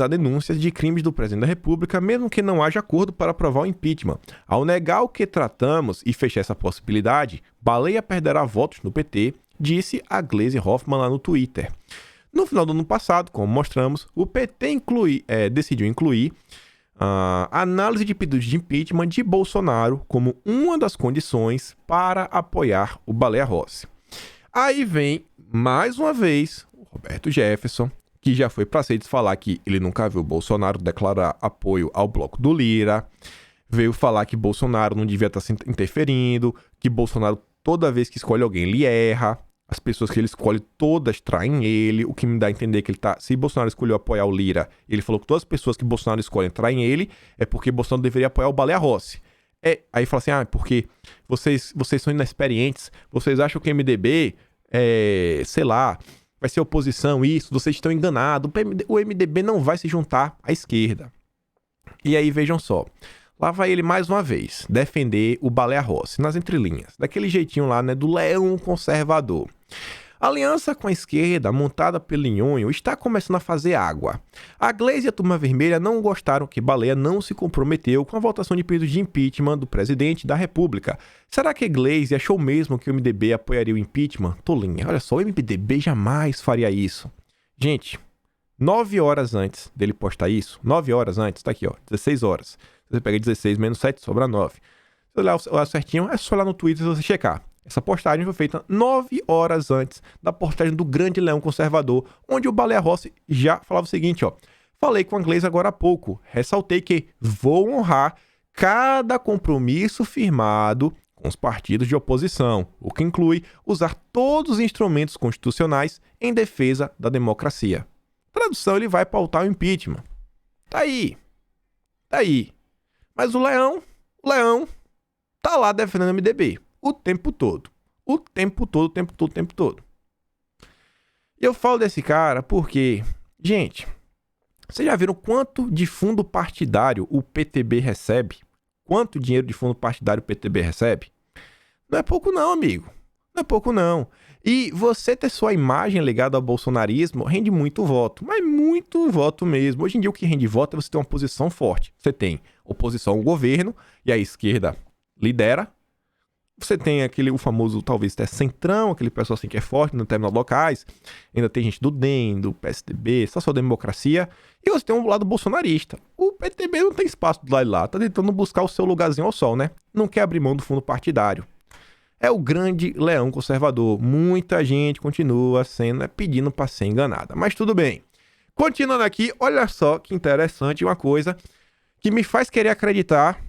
S1: denúncias de crimes do presidente da República, mesmo que não haja acordo para aprovar o impeachment. Ao negar o que tratamos e fechar essa possibilidade, Baleia perderá votos no PT, disse a Gleisi Hoffmann lá no Twitter. No final do ano passado, como mostramos, o PT decidiu incluir a análise de pedidos de impeachment de Bolsonaro como uma das condições para apoiar o Baleia Rossi. Aí vem, mais uma vez, o Roberto Jefferson, que já foi para Cedes falar que ele nunca viu Bolsonaro declarar apoio ao bloco do Lira, veio falar que Bolsonaro não devia estar se interferindo, que Bolsonaro, toda vez que escolhe alguém, ele erra, as pessoas que ele escolhe todas traem ele, o que me dá a entender que ele tá... Se Bolsonaro escolheu apoiar o Lira, ele falou que todas as pessoas que Bolsonaro escolhe traem ele, é porque Bolsonaro deveria apoiar o Baleia Rossi. Aí fala assim, porque vocês são inexperientes, vocês acham que o MDB sei lá, vai ser oposição, isso, vocês estão enganados, o MDB não vai se juntar à esquerda. E aí, vejam só, lá vai ele mais uma vez defender o Baleia Rossi, nas entrelinhas, daquele jeitinho lá, né, do leão conservador. A aliança com a esquerda, montada pelo Nhonho, está começando a fazer água. A Gleisi e a Turma Vermelha não gostaram que Baleia não se comprometeu com a votação de pedido de impeachment do presidente da República. Será que Gleisi achou mesmo que o MDB apoiaria o impeachment? Tolinha, olha só, o MDB jamais faria isso. Gente, 9 horas antes dele postar isso, 9 horas antes, tá aqui, ó, 16 horas. Você pega 16 menos 7, sobra 9. Se olhar certinho, é só lá no Twitter você checar. Essa postagem foi feita 9 horas antes da postagem do Grande Leão Conservador, onde o Baleia Rossi já falava o seguinte, ó. Falei com a Gleisi agora há pouco. Ressaltei que vou honrar cada compromisso firmado com os partidos de oposição, o que inclui usar todos os instrumentos constitucionais em defesa da democracia. Tradução, ele vai pautar o impeachment. Tá aí. Mas o Leão tá lá defendendo o MDB. O tempo todo. E eu falo desse cara porque, gente, vocês já viram quanto de fundo partidário o PTB recebe? Quanto dinheiro de fundo partidário o PTB recebe? Não é pouco não, amigo. Não é pouco não. E você ter sua imagem ligada ao bolsonarismo rende muito voto. Mas muito voto mesmo. Hoje em dia o que rende voto é você ter uma posição forte. Você tem oposição ao governo e a esquerda lidera. Você tem o famoso, talvez, até centrão, aquele pessoal assim que é forte em determinados locais. Ainda tem gente do DEM, do PSDB, social-democracia. E você tem um lado bolsonarista. O PTB não tem espaço do lado de lá. Tá tentando buscar o seu lugarzinho ao sol, né? Não quer abrir mão do fundo partidário. É o grande leão conservador. Muita gente continua pedindo para ser enganada. Mas tudo bem. Continuando aqui, olha só que interessante uma coisa que me faz querer acreditar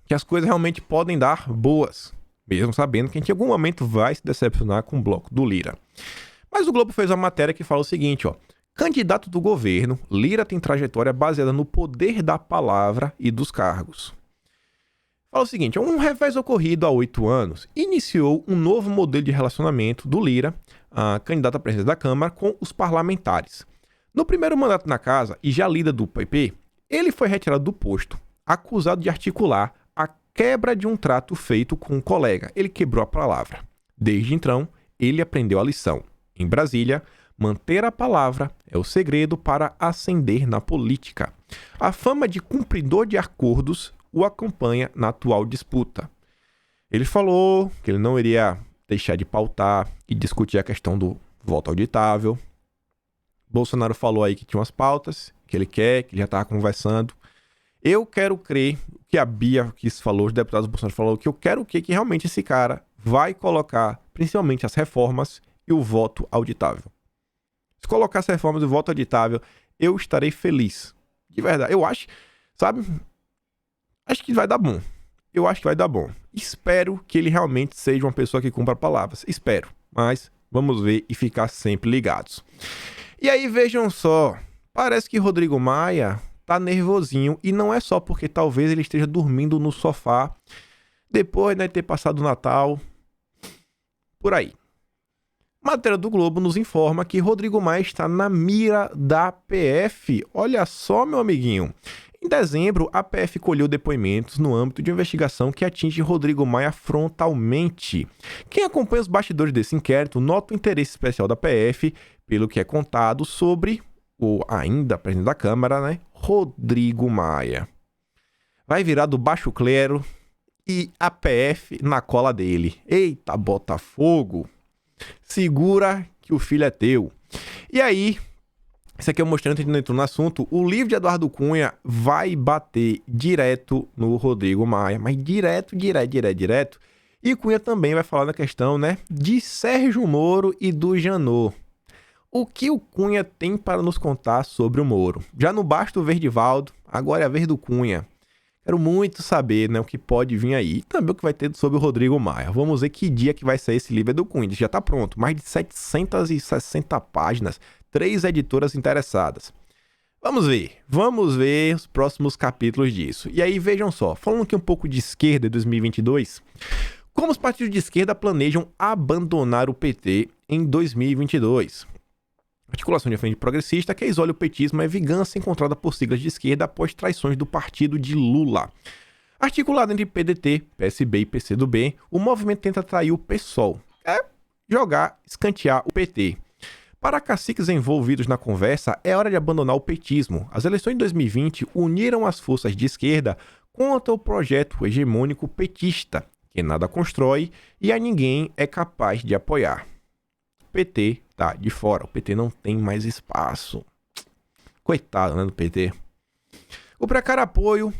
S1: que as coisas realmente podem dar boas, mesmo sabendo que a gente em algum momento vai se decepcionar com o bloco do Lira. Mas o Globo fez uma matéria que fala o seguinte, ó. Candidato do governo, Lira tem trajetória baseada no poder da palavra e dos cargos. Fala o seguinte, um revés ocorrido há 8 anos iniciou um novo modelo de relacionamento do Lira, a candidato à presidência da Câmara, com os parlamentares. No primeiro mandato na casa, e já líder do PP, ele foi retirado do posto, acusado de articular a quebra de um trato feito com um colega. Ele quebrou a palavra. Desde então, ele aprendeu a lição. Em Brasília, manter a palavra é o segredo para ascender na política. A fama de cumpridor de acordos o acompanha na atual disputa. Ele falou que ele não iria deixar de pautar e discutir a questão do voto auditável. Bolsonaro falou aí que tinha umas pautas que ele quer, que ele já estava conversando. Eu quero crer que a Bia falou, os deputados do Bolsonaro falou que eu quero crer que realmente esse cara vai colocar principalmente as reformas e o voto auditável. Se colocar as reformas e o voto auditável, eu estarei feliz. De verdade. Eu acho, sabe? Acho que vai dar bom. Eu acho que vai dar bom. Espero que ele realmente seja uma pessoa que cumpra palavras. Espero. Mas vamos ver e ficar sempre ligados. E aí, vejam só. Parece que Rodrigo Maia tá nervosinho. E não é só porque talvez ele esteja dormindo no sofá depois de ter passado o Natal. Por aí. Matéria do Globo nos informa que Rodrigo Maia está na mira da PF. Olha só, meu amiguinho. Em dezembro, a PF colheu depoimentos no âmbito de investigação que atinge Rodrigo Maia frontalmente. Quem acompanha os bastidores desse inquérito nota o interesse especial da PF pelo que é contado sobre o ainda presidente da Câmara, né, Rodrigo Maia. Vai virar do baixo clero e a PF na cola dele. Eita, Botafogo! Segura que o filho é teu. E aí, isso aqui eu mostrando, não entrou no assunto, o livro de Eduardo Cunha vai bater direto no Rodrigo Maia, mas direto. E Cunha também vai falar da questão, né, de Sérgio Moro e do Janot. O que o Cunha tem para nos contar sobre o Moro? Já não basta o Verdivaldo, agora é a vez do Cunha. Quero muito saber, né, o que pode vir aí. E também o que vai ter sobre o Rodrigo Maia. Vamos ver que dia que vai sair esse livro do Cunha. Já está pronto. Mais de 760 páginas. 3 editoras interessadas. Vamos ver os próximos capítulos disso. E aí, vejam só. Falando aqui um pouco de esquerda em 2022. Como os partidos de esquerda planejam abandonar o PT em 2022? Articulação de Frente Progressista quer isolar o petismo é vingança encontrada por siglas de esquerda após traições do partido de Lula. Articulado entre PDT, PSB e PCdoB, o movimento tenta atrair o PSOL. Escantear o PT. Para caciques envolvidos na conversa, é hora de abandonar o petismo. As eleições de 2020 uniram as forças de esquerda contra o projeto hegemônico petista, que nada constrói e a ninguém é capaz de apoiar. PT tá de fora. O PT não tem mais espaço. Coitado, né, do PT. O precário apoio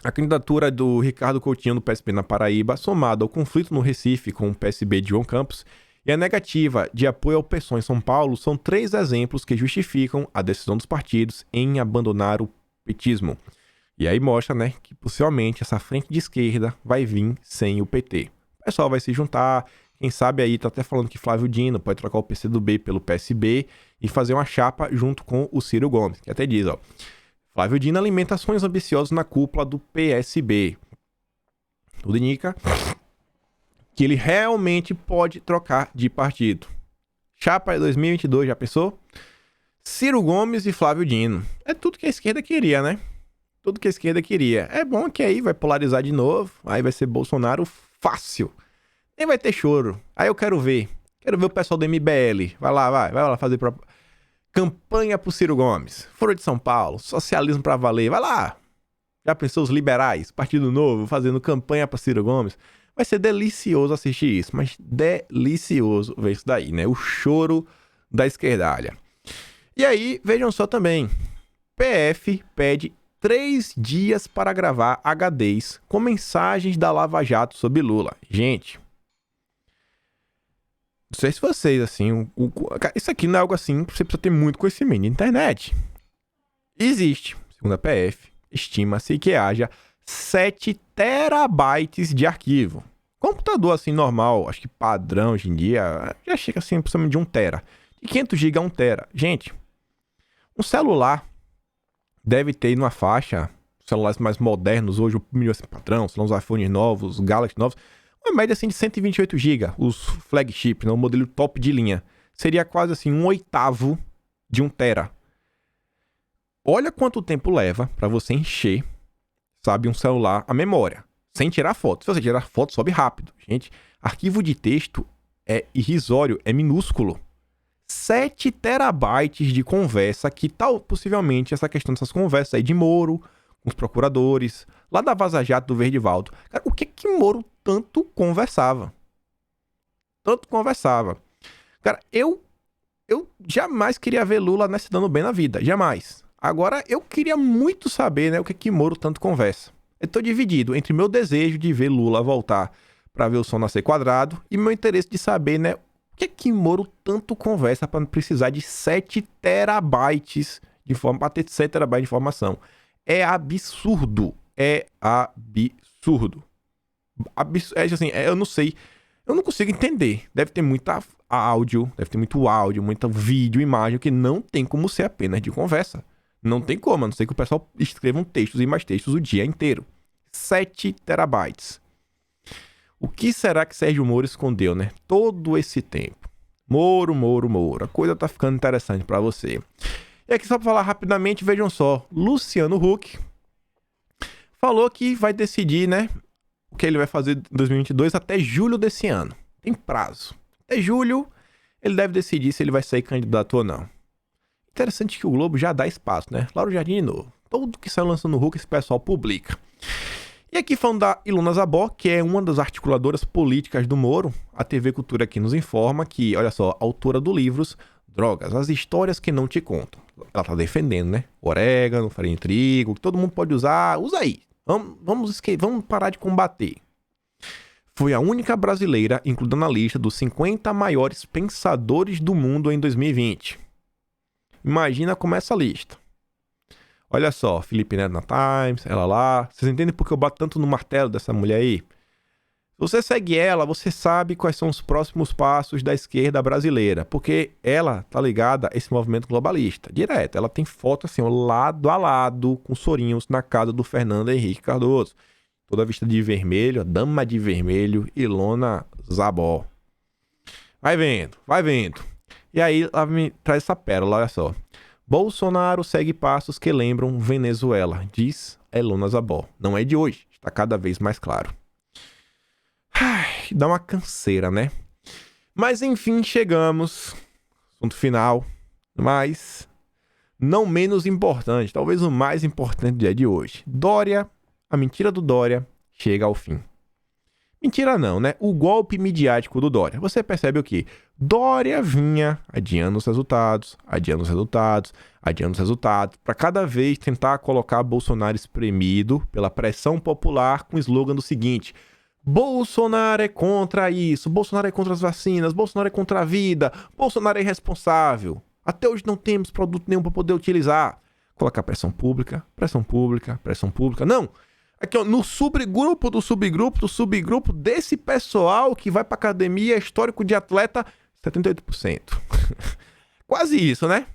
S1: à candidatura do Ricardo Coutinho do PSB na Paraíba, somado ao conflito no Recife com o PSB de João Campos, e a negativa de apoio ao PSOL em São Paulo são 3 exemplos que justificam a decisão dos partidos em abandonar o petismo. E aí mostra, né, que possivelmente essa frente de esquerda vai vir sem o PT. O pessoal vai se juntar. Quem sabe aí, tá até falando que Flávio Dino pode trocar o PCdoB pelo PSB e fazer uma chapa junto com o Ciro Gomes, que até diz, ó, Flávio Dino alimenta ações ambiciosas na cúpula do PSB. Tudo indica que ele realmente pode trocar de partido. Chapa 2022, já pensou? Ciro Gomes e Flávio Dino. É tudo que a esquerda queria, né? Tudo que a esquerda queria. É bom que aí vai polarizar de novo, aí vai ser Bolsonaro fácil. Nem vai ter choro. Aí eu quero ver o pessoal do MBL. Vai lá fazer campanha pro Ciro Gomes. Foro de São Paulo, socialismo pra valer. Vai lá. Já pensou os liberais, Partido Novo, fazendo campanha pra Ciro Gomes? Vai ser delicioso assistir isso, mas delicioso ver isso daí, né? O choro da esquerdalha. E aí, vejam só também. PF pede 3 dias para gravar HDs com mensagens da Lava Jato sobre Lula. Gente, não sei se vocês, assim, isso aqui não é algo assim que você precisa ter muito conhecimento de internet. Existe, segundo a PF, estima-se que haja 7 terabytes de arquivo. Computador, assim, normal, acho que padrão hoje em dia, já chega assim, aproximadamente de 1 tera. De 500 GB a 1 tera. Gente, um celular deve ter numa faixa celulares mais modernos hoje, o Mi assim, padrão, são os iPhones novos, os Galaxy novos, uma média assim de 128 GB, os flagship, né, o modelo top de linha. Seria quase assim 1/8 de 1 tera. Olha quanto tempo leva para você encher, sabe, um celular, a memória, sem tirar foto. Se você tirar foto, sobe rápido. Gente, arquivo de texto é irrisório, é minúsculo. 7 terabytes de conversa, que tal possivelmente essa questão dessas conversas aí de Moro com os procuradores, lá da Vaza Jato do Verdivaldo. Cara, o que Moro tanto conversava? Tanto conversava. Cara, eu jamais queria ver Lula, né, se dando bem na vida. Jamais. Agora, eu queria muito saber, né, o que Moro tanto conversa. Eu tô dividido entre meu desejo de ver Lula voltar para ver o sol nascer quadrado e meu interesse de saber, né, o que Moro tanto conversa para não precisar de 7 terabytes de informação, para ter 7 terabytes de informação. É absurdo. É absurdo. É assim, eu não sei. Eu não consigo entender. Deve ter muita áudio, muito vídeo, imagem, que não tem como ser apenas de conversa. Não tem como, a não ser que o pessoal escreva textos e mais textos o dia inteiro. 7 terabytes. O que será que Sérgio Moro escondeu, né? Todo esse tempo. Moro. A coisa tá ficando interessante pra você. E aqui, só pra falar rapidamente, vejam só. Luciano Huck falou que vai decidir, né, o que ele vai fazer em 2022 até julho desse ano. Tem prazo. Até julho, ele deve decidir se ele vai sair candidato ou não. Interessante que o Globo já dá espaço, né? Lauro Jardim de novo. Tudo que sai lançando no Huck, esse pessoal publica. E aqui falando da Ilona Zabó, que é uma das articuladoras políticas do Moro, a TV Cultura aqui nos informa que, olha só, autora do livros Drogas, as histórias que não te contam. Ela tá defendendo, né? Orégano, farinha de trigo, que todo mundo pode usar, usa aí. Vamos parar de combater. Foi a única brasileira incluída na lista dos 50 maiores pensadores do mundo em 2020. Imagina como é essa lista. Olha só, Felipe Neto na Times, ela lá. Vocês entendem por que eu bato tanto no martelo dessa mulher aí? Se você segue ela, você sabe quais são os próximos passos da esquerda brasileira. Porque ela tá ligada a esse movimento globalista. Direto. Ela tem foto assim, lado a lado, com sorinhos na casa do Fernando Henrique Cardoso. Toda vista de vermelho, a dama de vermelho, Ilona Zabó. Vai vendo. E aí ela me traz essa pérola, olha só. Bolsonaro segue passos que lembram Venezuela, diz Ilona Zabó. Não é de hoje, está cada vez mais claro. Dá uma canseira, né? Mas enfim, chegamos. Assunto final. Mas não menos importante, talvez o mais importante do dia de hoje. Dória, a mentira do Dória chega ao fim. Mentira não, né? O golpe midiático do Dória. Você percebe o quê? Dória vinha adiando os resultados, para cada vez tentar colocar Bolsonaro espremido pela pressão popular com o slogan do seguinte: Bolsonaro é contra isso, Bolsonaro é contra as vacinas, Bolsonaro é contra a vida, Bolsonaro é irresponsável. Até hoje não temos produto nenhum para poder utilizar. Colocar pressão pública. Não! Aqui, ó, no subgrupo desse pessoal que vai pra academia, histórico de atleta, 78%. Quase isso, né?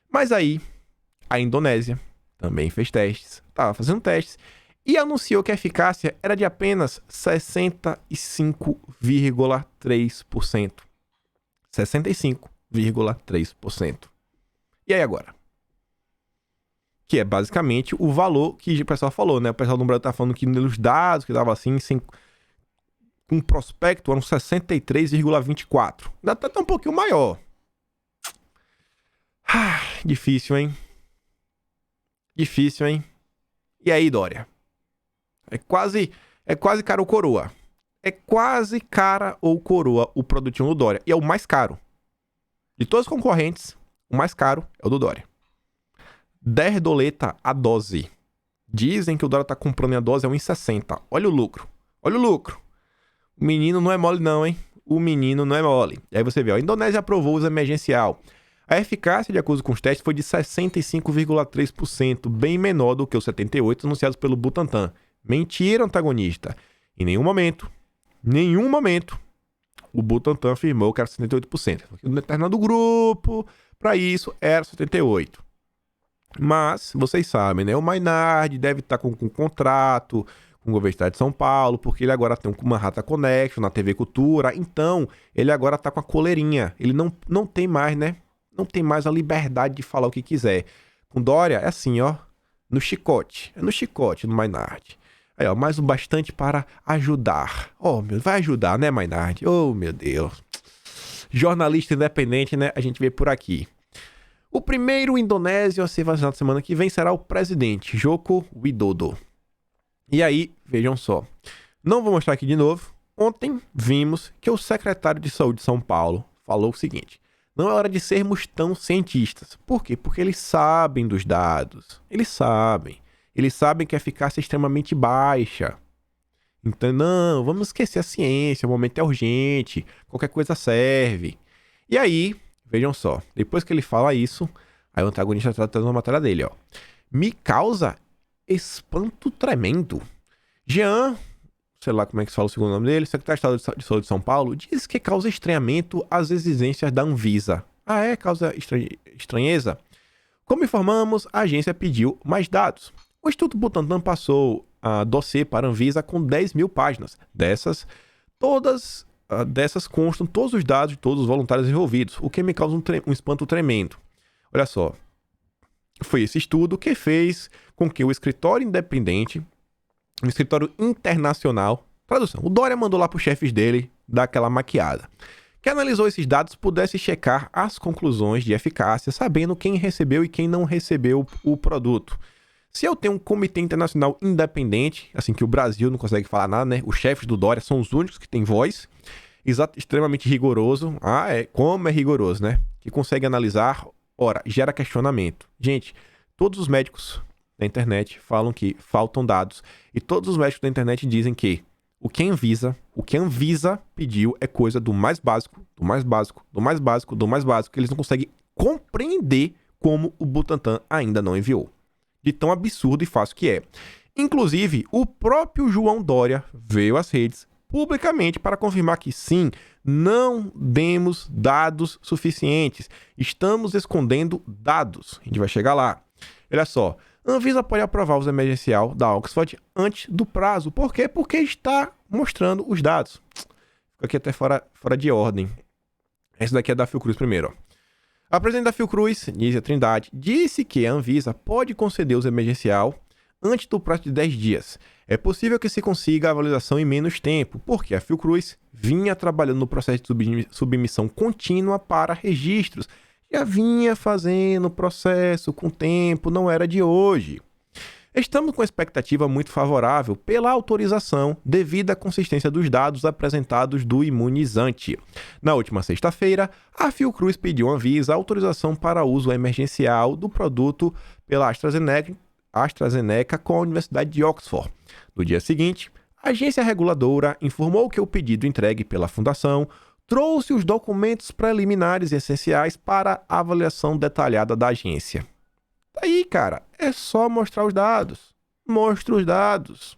S1: Mas aí, a Indonésia também fez testes, tava fazendo testes, e anunciou que a eficácia era de apenas 65,3%. 65,3%. E aí agora? Que é basicamente o valor que o pessoal falou, né? O pessoal do Brasil tá falando que nos dados que dava assim, com um prospecto, eram 63,24. Ainda tá um pouquinho maior. Difícil, hein? E aí, Dória? É quase cara ou coroa. É quase cara ou coroa o produtinho do Dória. E é o mais caro. De todos os concorrentes, o mais caro é o do Dória. 10 doleta a dose. Dizem que o Dória tá comprando a dose a 1,60. Olha o lucro. O menino não é mole não, hein? E aí você vê, ó, a Indonésia aprovou o uso emergencial. A eficácia, de acordo com os testes, foi de 65,3%, bem menor do que os 78% anunciados pelo Butantan. Mentira, antagonista. Em nenhum momento, o Butantan afirmou que era 78%. Um determinado grupo, para isso, era 78%. Mas, vocês sabem, né? O Maynard deve estar com um contrato com o governo do estado de São Paulo, porque ele agora tem uma Rata Connection na TV Cultura. Então, ele agora tá com a coleirinha. Ele não tem mais, né? Não tem mais a liberdade de falar o que quiser. Com Dória, é assim, ó. No chicote. É no chicote, no Maynard. Aí, ó, mais o bastante para ajudar. Oh, meu, vai ajudar, né, Maynard? Oh, meu Deus. Jornalista independente, né? A gente vê por aqui. O primeiro indonésio a ser vacinado semana que vem será o presidente, Joko Widodo. E aí, vejam só. Não vou mostrar aqui de novo. Ontem vimos que o secretário de Saúde de São Paulo falou o seguinte: não é hora de sermos tão cientistas. Por quê? Porque eles sabem dos dados. Eles sabem. Eles sabem que a eficácia é extremamente baixa. Então, não, vamos esquecer a ciência, o momento é urgente, qualquer coisa serve. E aí, vejam só, depois que ele fala isso, aí o antagonista está trazendo uma matéria dele, ó. Me causa espanto tremendo. Jean, sei lá como é que se fala o segundo nome dele, secretário de Estado de Saúde de São Paulo, diz que causa estranhamento às exigências da Anvisa. Ah, é? Causa estranheza? Como informamos, a agência pediu mais dados. O Instituto Butantan passou a dossiê para a Anvisa com 10 mil páginas. Dessas constam todos os dados de todos os voluntários envolvidos, o que me causa um espanto tremendo. Olha só, foi esse estudo que fez com que o escritório independente, um escritório internacional, tradução, o Dória mandou lá para os chefes dele dar aquela maquiada, que analisou esses dados, pudesse checar as conclusões de eficácia, sabendo quem recebeu e quem não recebeu o produto. Se eu tenho um comitê internacional independente, assim que o Brasil não consegue falar nada, né? Os chefes do Dória são os únicos que têm voz, extremamente rigoroso. Como é rigoroso, né? Que consegue analisar, ora, gera questionamento. Gente, todos os médicos da internet falam que faltam dados. E todos os médicos da internet dizem que o que a Anvisa pediu é coisa do mais básico, do mais básico, do mais básico, do mais básico, que eles não conseguem compreender como o Butantan ainda não enviou. De tão absurdo e fácil que é. Inclusive, o próprio João Dória veio às redes publicamente para confirmar que sim, não demos dados suficientes. Estamos escondendo dados. A gente vai chegar lá. Olha só, a Anvisa pode aprovar o uso emergencial da Oxford antes do prazo. Por quê? Porque está mostrando os dados. Fica aqui até fora de ordem. Esse daqui é da Fiocruz primeiro, ó. A presidente da Fiocruz, Nízia Trindade, disse que a Anvisa pode conceder uso emergencial antes do prazo de 10 dias. É possível que se consiga a validação em menos tempo, porque a Fiocruz vinha trabalhando no processo de submissão contínua para registros. Já vinha fazendo o processo com tempo, não era de hoje. Estamos com expectativa muito favorável pela autorização devido à consistência dos dados apresentados do imunizante. Na última sexta-feira, a Fiocruz pediu à Anvisa autorização para uso emergencial do produto pela AstraZeneca com a Universidade de Oxford. No dia seguinte, a agência reguladora informou que o pedido entregue pela fundação trouxe os documentos preliminares e essenciais para a avaliação detalhada da agência. Aí, cara, é só mostrar os dados. Mostra os dados.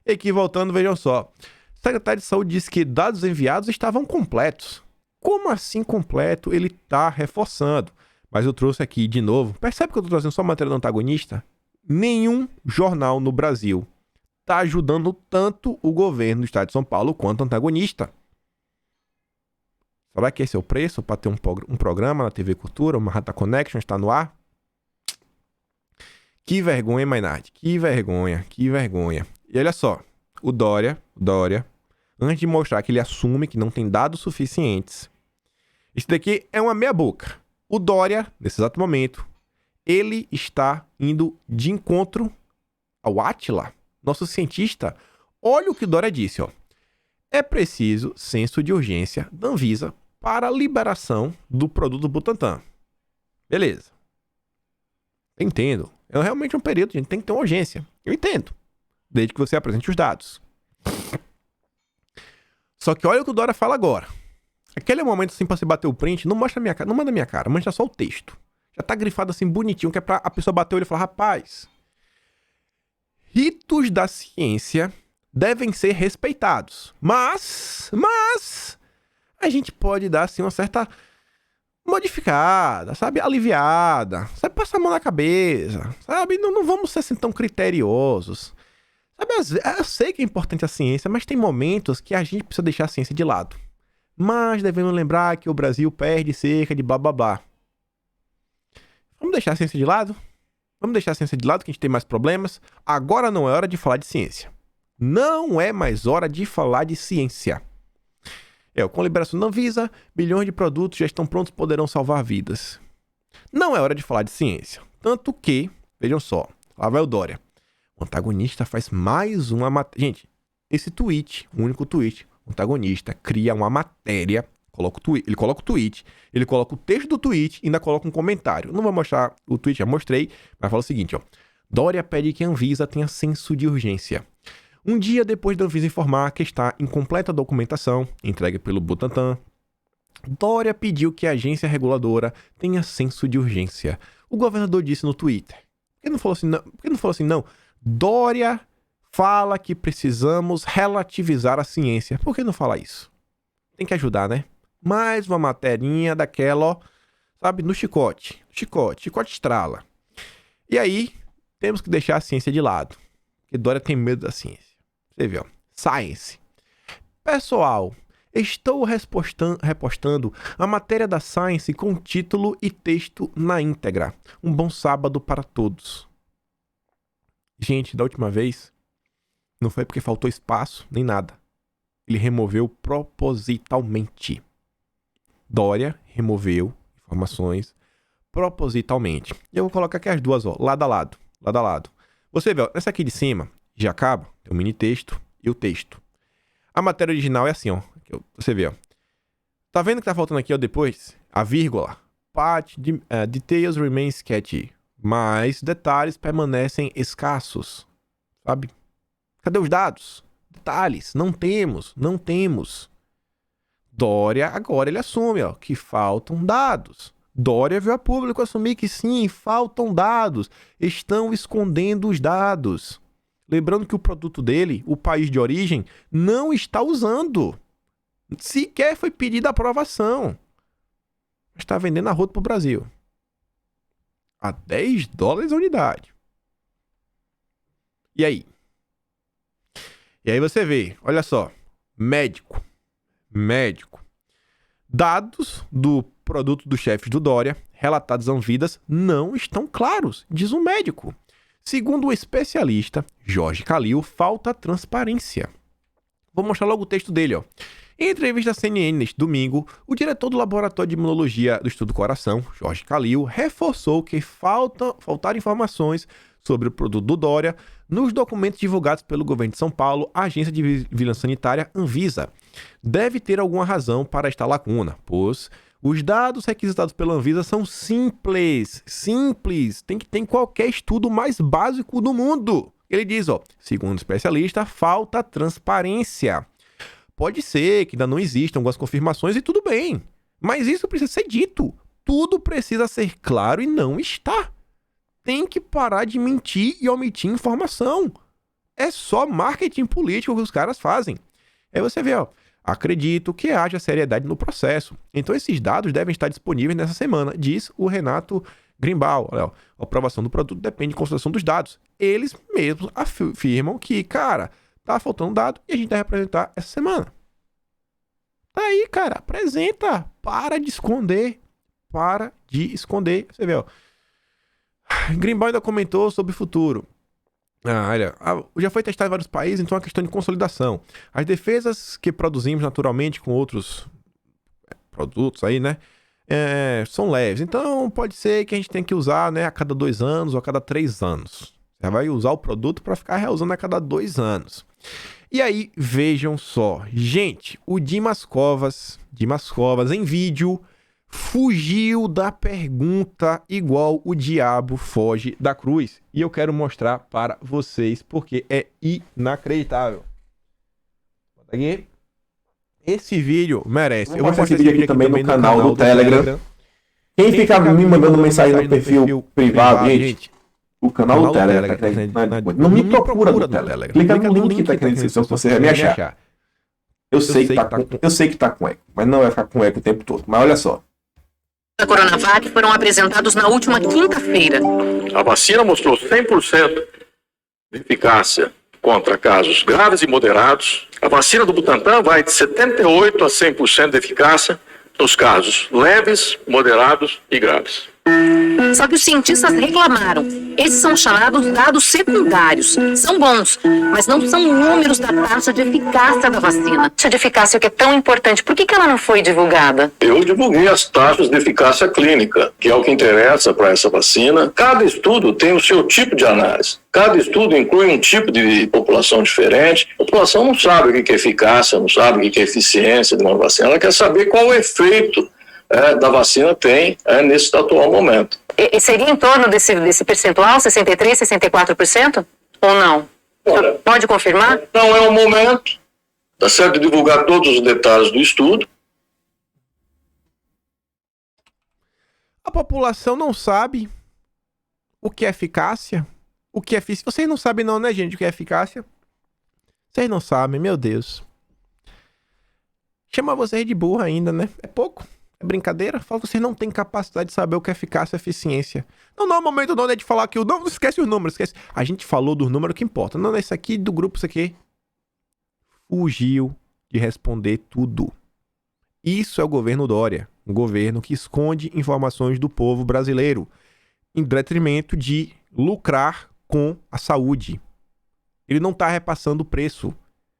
S1: E aqui, voltando, vejam só. O secretário de Saúde disse que dados enviados estavam completos. Como assim completo? Ele está reforçando. Mas eu trouxe aqui de novo. Percebe que eu estou trazendo só matéria do antagonista? Nenhum jornal no Brasil está ajudando tanto o governo do estado de São Paulo quanto o antagonista. Será que esse é o preço para ter um programa na TV Cultura, uma Rata Connection está no ar? Que vergonha, Maynard. Que vergonha, que vergonha. E olha só, o Dória, antes de mostrar que ele assume que não tem dados suficientes, isso daqui é uma meia-boca. O Dória, nesse exato momento, ele está indo de encontro ao Átila, nosso cientista. Olha o que o Dória disse, ó. É preciso senso de urgência da Anvisa para a liberação do produto Butantan. Beleza. Entendo. É realmente um período, a gente tem que ter uma urgência. Eu entendo. Desde que você apresente os dados. Só que olha o que o Dória fala agora. Aquele momento assim pra você bater o print, não mostra a minha cara, não manda a minha cara, mostra só o texto. Já tá grifado assim bonitinho, que é pra a pessoa bater o olho e falar, rapaz, ritos da ciência devem ser respeitados. Mas a gente pode dar assim uma certa modificada, sabe? Aliviada, sabe? Passar a mão na cabeça, sabe? Não vamos ser assim tão criteriosos. Sabe, eu sei que é importante a ciência, mas tem momentos que a gente precisa deixar a ciência de lado. Mas devemos lembrar que o Brasil perde cerca de blá blá blá. Vamos deixar a ciência de lado? Vamos deixar a ciência de lado que a gente tem mais problemas? Agora não é hora de falar de ciência. Não é mais hora de falar de ciência. Com a liberação da Anvisa, bilhões de produtos já estão prontos e poderão salvar vidas. Não é hora de falar de ciência. Tanto que, vejam só, lá vai o Dória. O antagonista faz mais uma matéria. Gente, esse tweet, o único tweet, o antagonista cria uma matéria, ele coloca o tweet, ele coloca o texto do tweet e ainda coloca um comentário. Não vou mostrar o tweet, já mostrei, mas fala o seguinte, ó. Dória pede que a Anvisa tenha senso de urgência. Um dia depois da Anvisa informar que está em completa documentação, entregue pelo Butantan, Dória pediu que a agência reguladora tenha senso de urgência. O governador disse no Twitter. Por que não falou assim, não? Dória fala que precisamos relativizar a ciência. Por que não fala isso? Tem que ajudar, né? Mais uma materinha daquela, ó, sabe, no chicote. Chicote estrala. E aí, temos que deixar a ciência de lado. Porque Dória tem medo da ciência. Você vê, ó. Science. Pessoal, estou repostando a matéria da Science com título e texto na íntegra. Um bom sábado para todos. Gente, da última vez, não foi porque faltou espaço, nem nada. Ele removeu propositalmente. Dória removeu informações propositalmente. E eu vou colocar aqui as duas, ó, lado a lado. Lado a lado. Você vê, ó, essa aqui de cima, já acaba, tem um mini texto e o texto. A matéria original é assim, ó. Você vê, ó. Tá vendo que tá faltando aqui, ó, depois? A vírgula. Details remain sketchy. Mas detalhes permanecem escassos. Sabe? Cadê os dados? Detalhes. Não temos. Dória, agora ele assume, ó, que faltam dados. Dória veio a público assumir que sim, faltam dados. Estão escondendo os dados. Lembrando que o produto dele, o país de origem, não está usando. Sequer foi pedida aprovação. Está vendendo a rodo para o Brasil. A $10 a unidade. E aí? E aí você vê, olha só. Médico. Dados do produto dos chefes do Dória, relatados à Anvisa, não estão claros, diz um médico. Segundo o especialista, Jorge Calil, falta transparência. Vou mostrar logo o texto dele, ó. Em entrevista à CNN neste domingo, o diretor do Laboratório de Imunologia do Estudo do Coração, Jorge Calil, reforçou que faltaram informações sobre o produto do Dória nos documentos divulgados pelo governo de São Paulo, a Agência de Vigilância Sanitária, Anvisa. Deve ter alguma razão para esta lacuna, pois os dados requisitados pela Anvisa são simples. Tem que ter em qualquer estudo mais básico do mundo. Ele diz, ó, segundo o especialista, falta transparência. Pode ser que ainda não existam algumas confirmações e tudo bem, mas isso precisa ser dito. Tudo precisa ser claro e não está. Tem que parar de mentir e omitir informação. É só marketing político que os caras fazem. Aí você vê, ó, acredito que haja seriedade no processo. Então esses dados devem estar disponíveis nessa semana, diz o Renato Grimbal. Olha, ó, a aprovação do produto depende de consultação dos dados. Eles mesmos afirmam que, cara, tá faltando dado e a gente deve apresentar essa semana. Tá aí, cara, apresenta. Para de esconder. Você vê, ó. Grimbal ainda comentou sobre o futuro. Olha, já foi testado em vários países, então é uma questão de consolidação. As defesas que produzimos naturalmente com outros produtos aí, né, são leves. Então pode ser que a gente tenha que usar, né, a cada 2 anos ou a cada 3 anos. Você vai usar o produto para ficar reusando a cada 2 anos. E aí, vejam só. Gente, o Dimas Covas em vídeo, fugiu da pergunta igual o diabo foge da cruz. E eu quero mostrar para vocês porque é inacreditável. Aqui. Esse vídeo merece. Eu vou mostrar esse vídeo aqui também no canal do Telegram.
S2: Quem fica me mandando mensagem no perfil privado, gente, o canal do Telegram. Não me procura no Telegram. Clica no link que tá aqui na descrição que você vai me achar. Eu sei que tá com eco, mas não vai ficar com eco o tempo todo. Mas olha só.
S3: da Coronavac foram apresentados na última quinta-feira.
S4: A vacina mostrou 100% de eficácia contra casos graves e moderados. A vacina do Butantan vai de 78% a 100% de eficácia nos casos leves, moderados e graves.
S3: Só que os cientistas reclamaram. Esses são chamados dados secundários. São bons, mas não são números da taxa de eficácia da vacina. Taxa de eficácia que é tão importante, por que ela não foi divulgada?
S4: Eu divulguei as taxas de eficácia clínica, que é o que interessa para essa vacina. Cada estudo tem o seu tipo de análise. Cada estudo inclui um tipo de população diferente. A população não sabe o que é eficácia, não sabe o que é eficiência de uma vacina. Ela quer saber qual o efeito da vacina tem nesse atual momento.
S3: E seria em torno desse percentual, 63%, 64%? Ou não?
S4: Olha,
S3: pode confirmar?
S4: Não é o momento, tá certo, de divulgar todos os detalhes do estudo.
S1: A população não sabe o que é eficácia, o que é eficiência. Vocês não sabem não, né, gente, o que é eficácia? Vocês não sabem, meu Deus. Chama vocês de burro ainda, né? É pouco. É brincadeira? Fala que você não tem capacidade de saber o que é eficácia e eficiência. Não é o momento não é de falar que o não esquece os números, esquece. A gente falou dos números que importa. Não, esse aqui do grupo, isso aqui fugiu de responder tudo. Isso é o governo Dória, um governo que esconde informações do povo brasileiro em detrimento de lucrar com a saúde. Ele não está repassando o preço.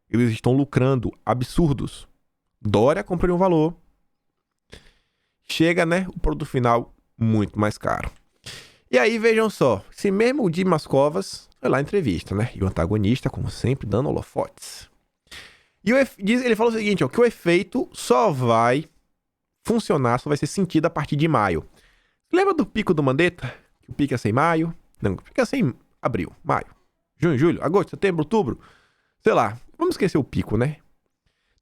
S1: Eles estão lucrando absurdos. Dória comprou um valor. Chega, né, o produto final muito mais caro. E aí, vejam só, se mesmo o Dimas Covas foi lá em entrevista, né, e o antagonista, como sempre, dando holofotes. E ele falou o seguinte, ó, que o efeito só vai funcionar, só vai ser sentido a partir de maio. Lembra do pico do Mandetta? Que o pico ia ser em maio? Não, o pico ia ser em abril, maio, junho, julho, agosto, setembro, outubro. Sei lá, vamos esquecer o pico, né?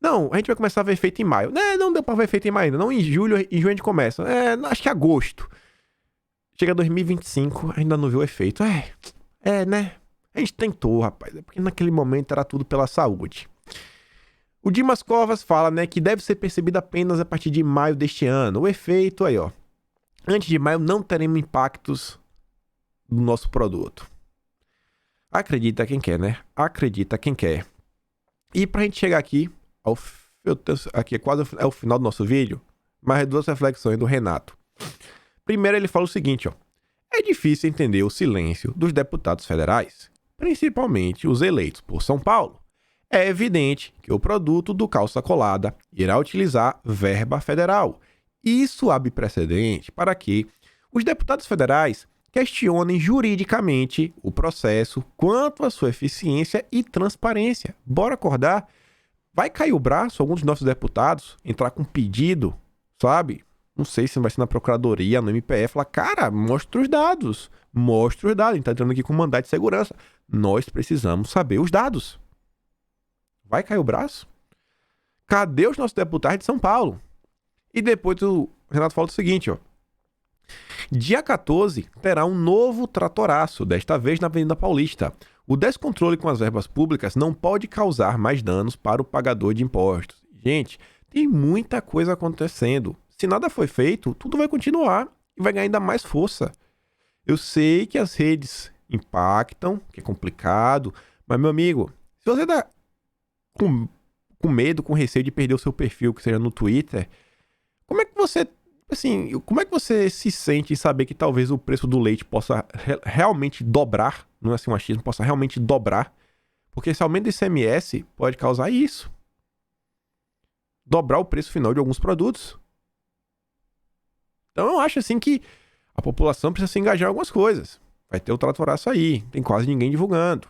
S1: Não, a gente vai começar a ver efeito em maio. Não deu pra ver efeito em maio ainda. Não, em julho, em junho a gente começa. Acho que é agosto. Chega 2025, ainda não viu o efeito. Né? A gente tentou, rapaz. É porque naquele momento era tudo pela saúde. O Dimas Covas fala, né, que deve ser percebido apenas a partir de maio deste ano. O efeito aí, ó. Antes de maio não teremos impactos do nosso produto. Acredita quem quer, né? Acredita quem quer. E pra gente chegar aqui... Aqui é quase o final do nosso vídeo, mas duas reflexões do Renato. Primeiro, ele fala o seguinte, ó. É difícil entender o silêncio dos deputados federais, principalmente os eleitos por São Paulo. É evidente que o produto do calça colada irá utilizar verba federal. Isso abre precedente para que os deputados federais questionem juridicamente o processo quanto à sua eficiência e transparência. Bora acordar? Vai cair o braço, alguns dos nossos deputados, entrar com pedido, sabe? Não sei se vai ser na Procuradoria, no MPF, falar, cara, mostra os dados. Mostra os dados. A gente tá entrando aqui com mandato de segurança. Nós precisamos saber os dados. Vai cair o braço? Cadê os nossos deputados de São Paulo? E depois o Renato fala o seguinte, ó. Dia 14 terá um novo tratoraço, desta vez na Avenida Paulista. O descontrole com as verbas públicas não pode causar mais danos para o pagador de impostos. Gente, tem muita coisa acontecendo. Se nada foi feito, tudo vai continuar e vai ganhar ainda mais força. Eu sei que as redes impactam, que é complicado, mas, meu amigo, se você tá com medo, com receio de perder o seu perfil, que seja no Twitter, como é que você se sente em saber que talvez o preço do leite possa realmente dobrar, não é assim um achismo, possa realmente dobrar? Porque esse aumento do ICMS pode causar isso. Dobrar o preço final de alguns produtos. Então eu acho assim que a população precisa se engajar em algumas coisas. Vai ter o tratoraço aí, tem quase ninguém divulgando.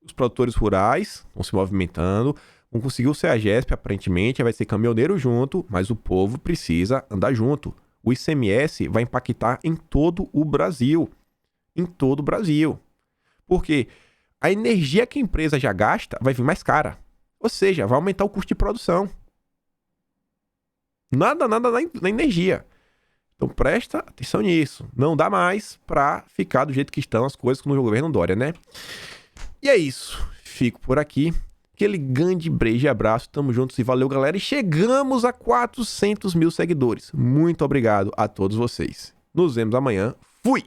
S1: Os produtores rurais estão se movimentando, vão conseguir o CEAGESP, aparentemente, vai ser caminhoneiro junto, mas o povo precisa andar junto. O ICMS vai impactar em todo o Brasil. Em todo o Brasil. Porque a energia que a empresa já gasta vai vir mais cara. Ou seja, vai aumentar o custo de produção. Nada na energia. Então presta atenção nisso. Não dá mais pra ficar do jeito que estão as coisas no governo Dória, né? E é isso. Fico por aqui. Aquele grande beijo e abraço, tamo juntos e valeu, galera. E chegamos a 400 mil seguidores. Muito obrigado a todos vocês. Nos vemos amanhã. Fui!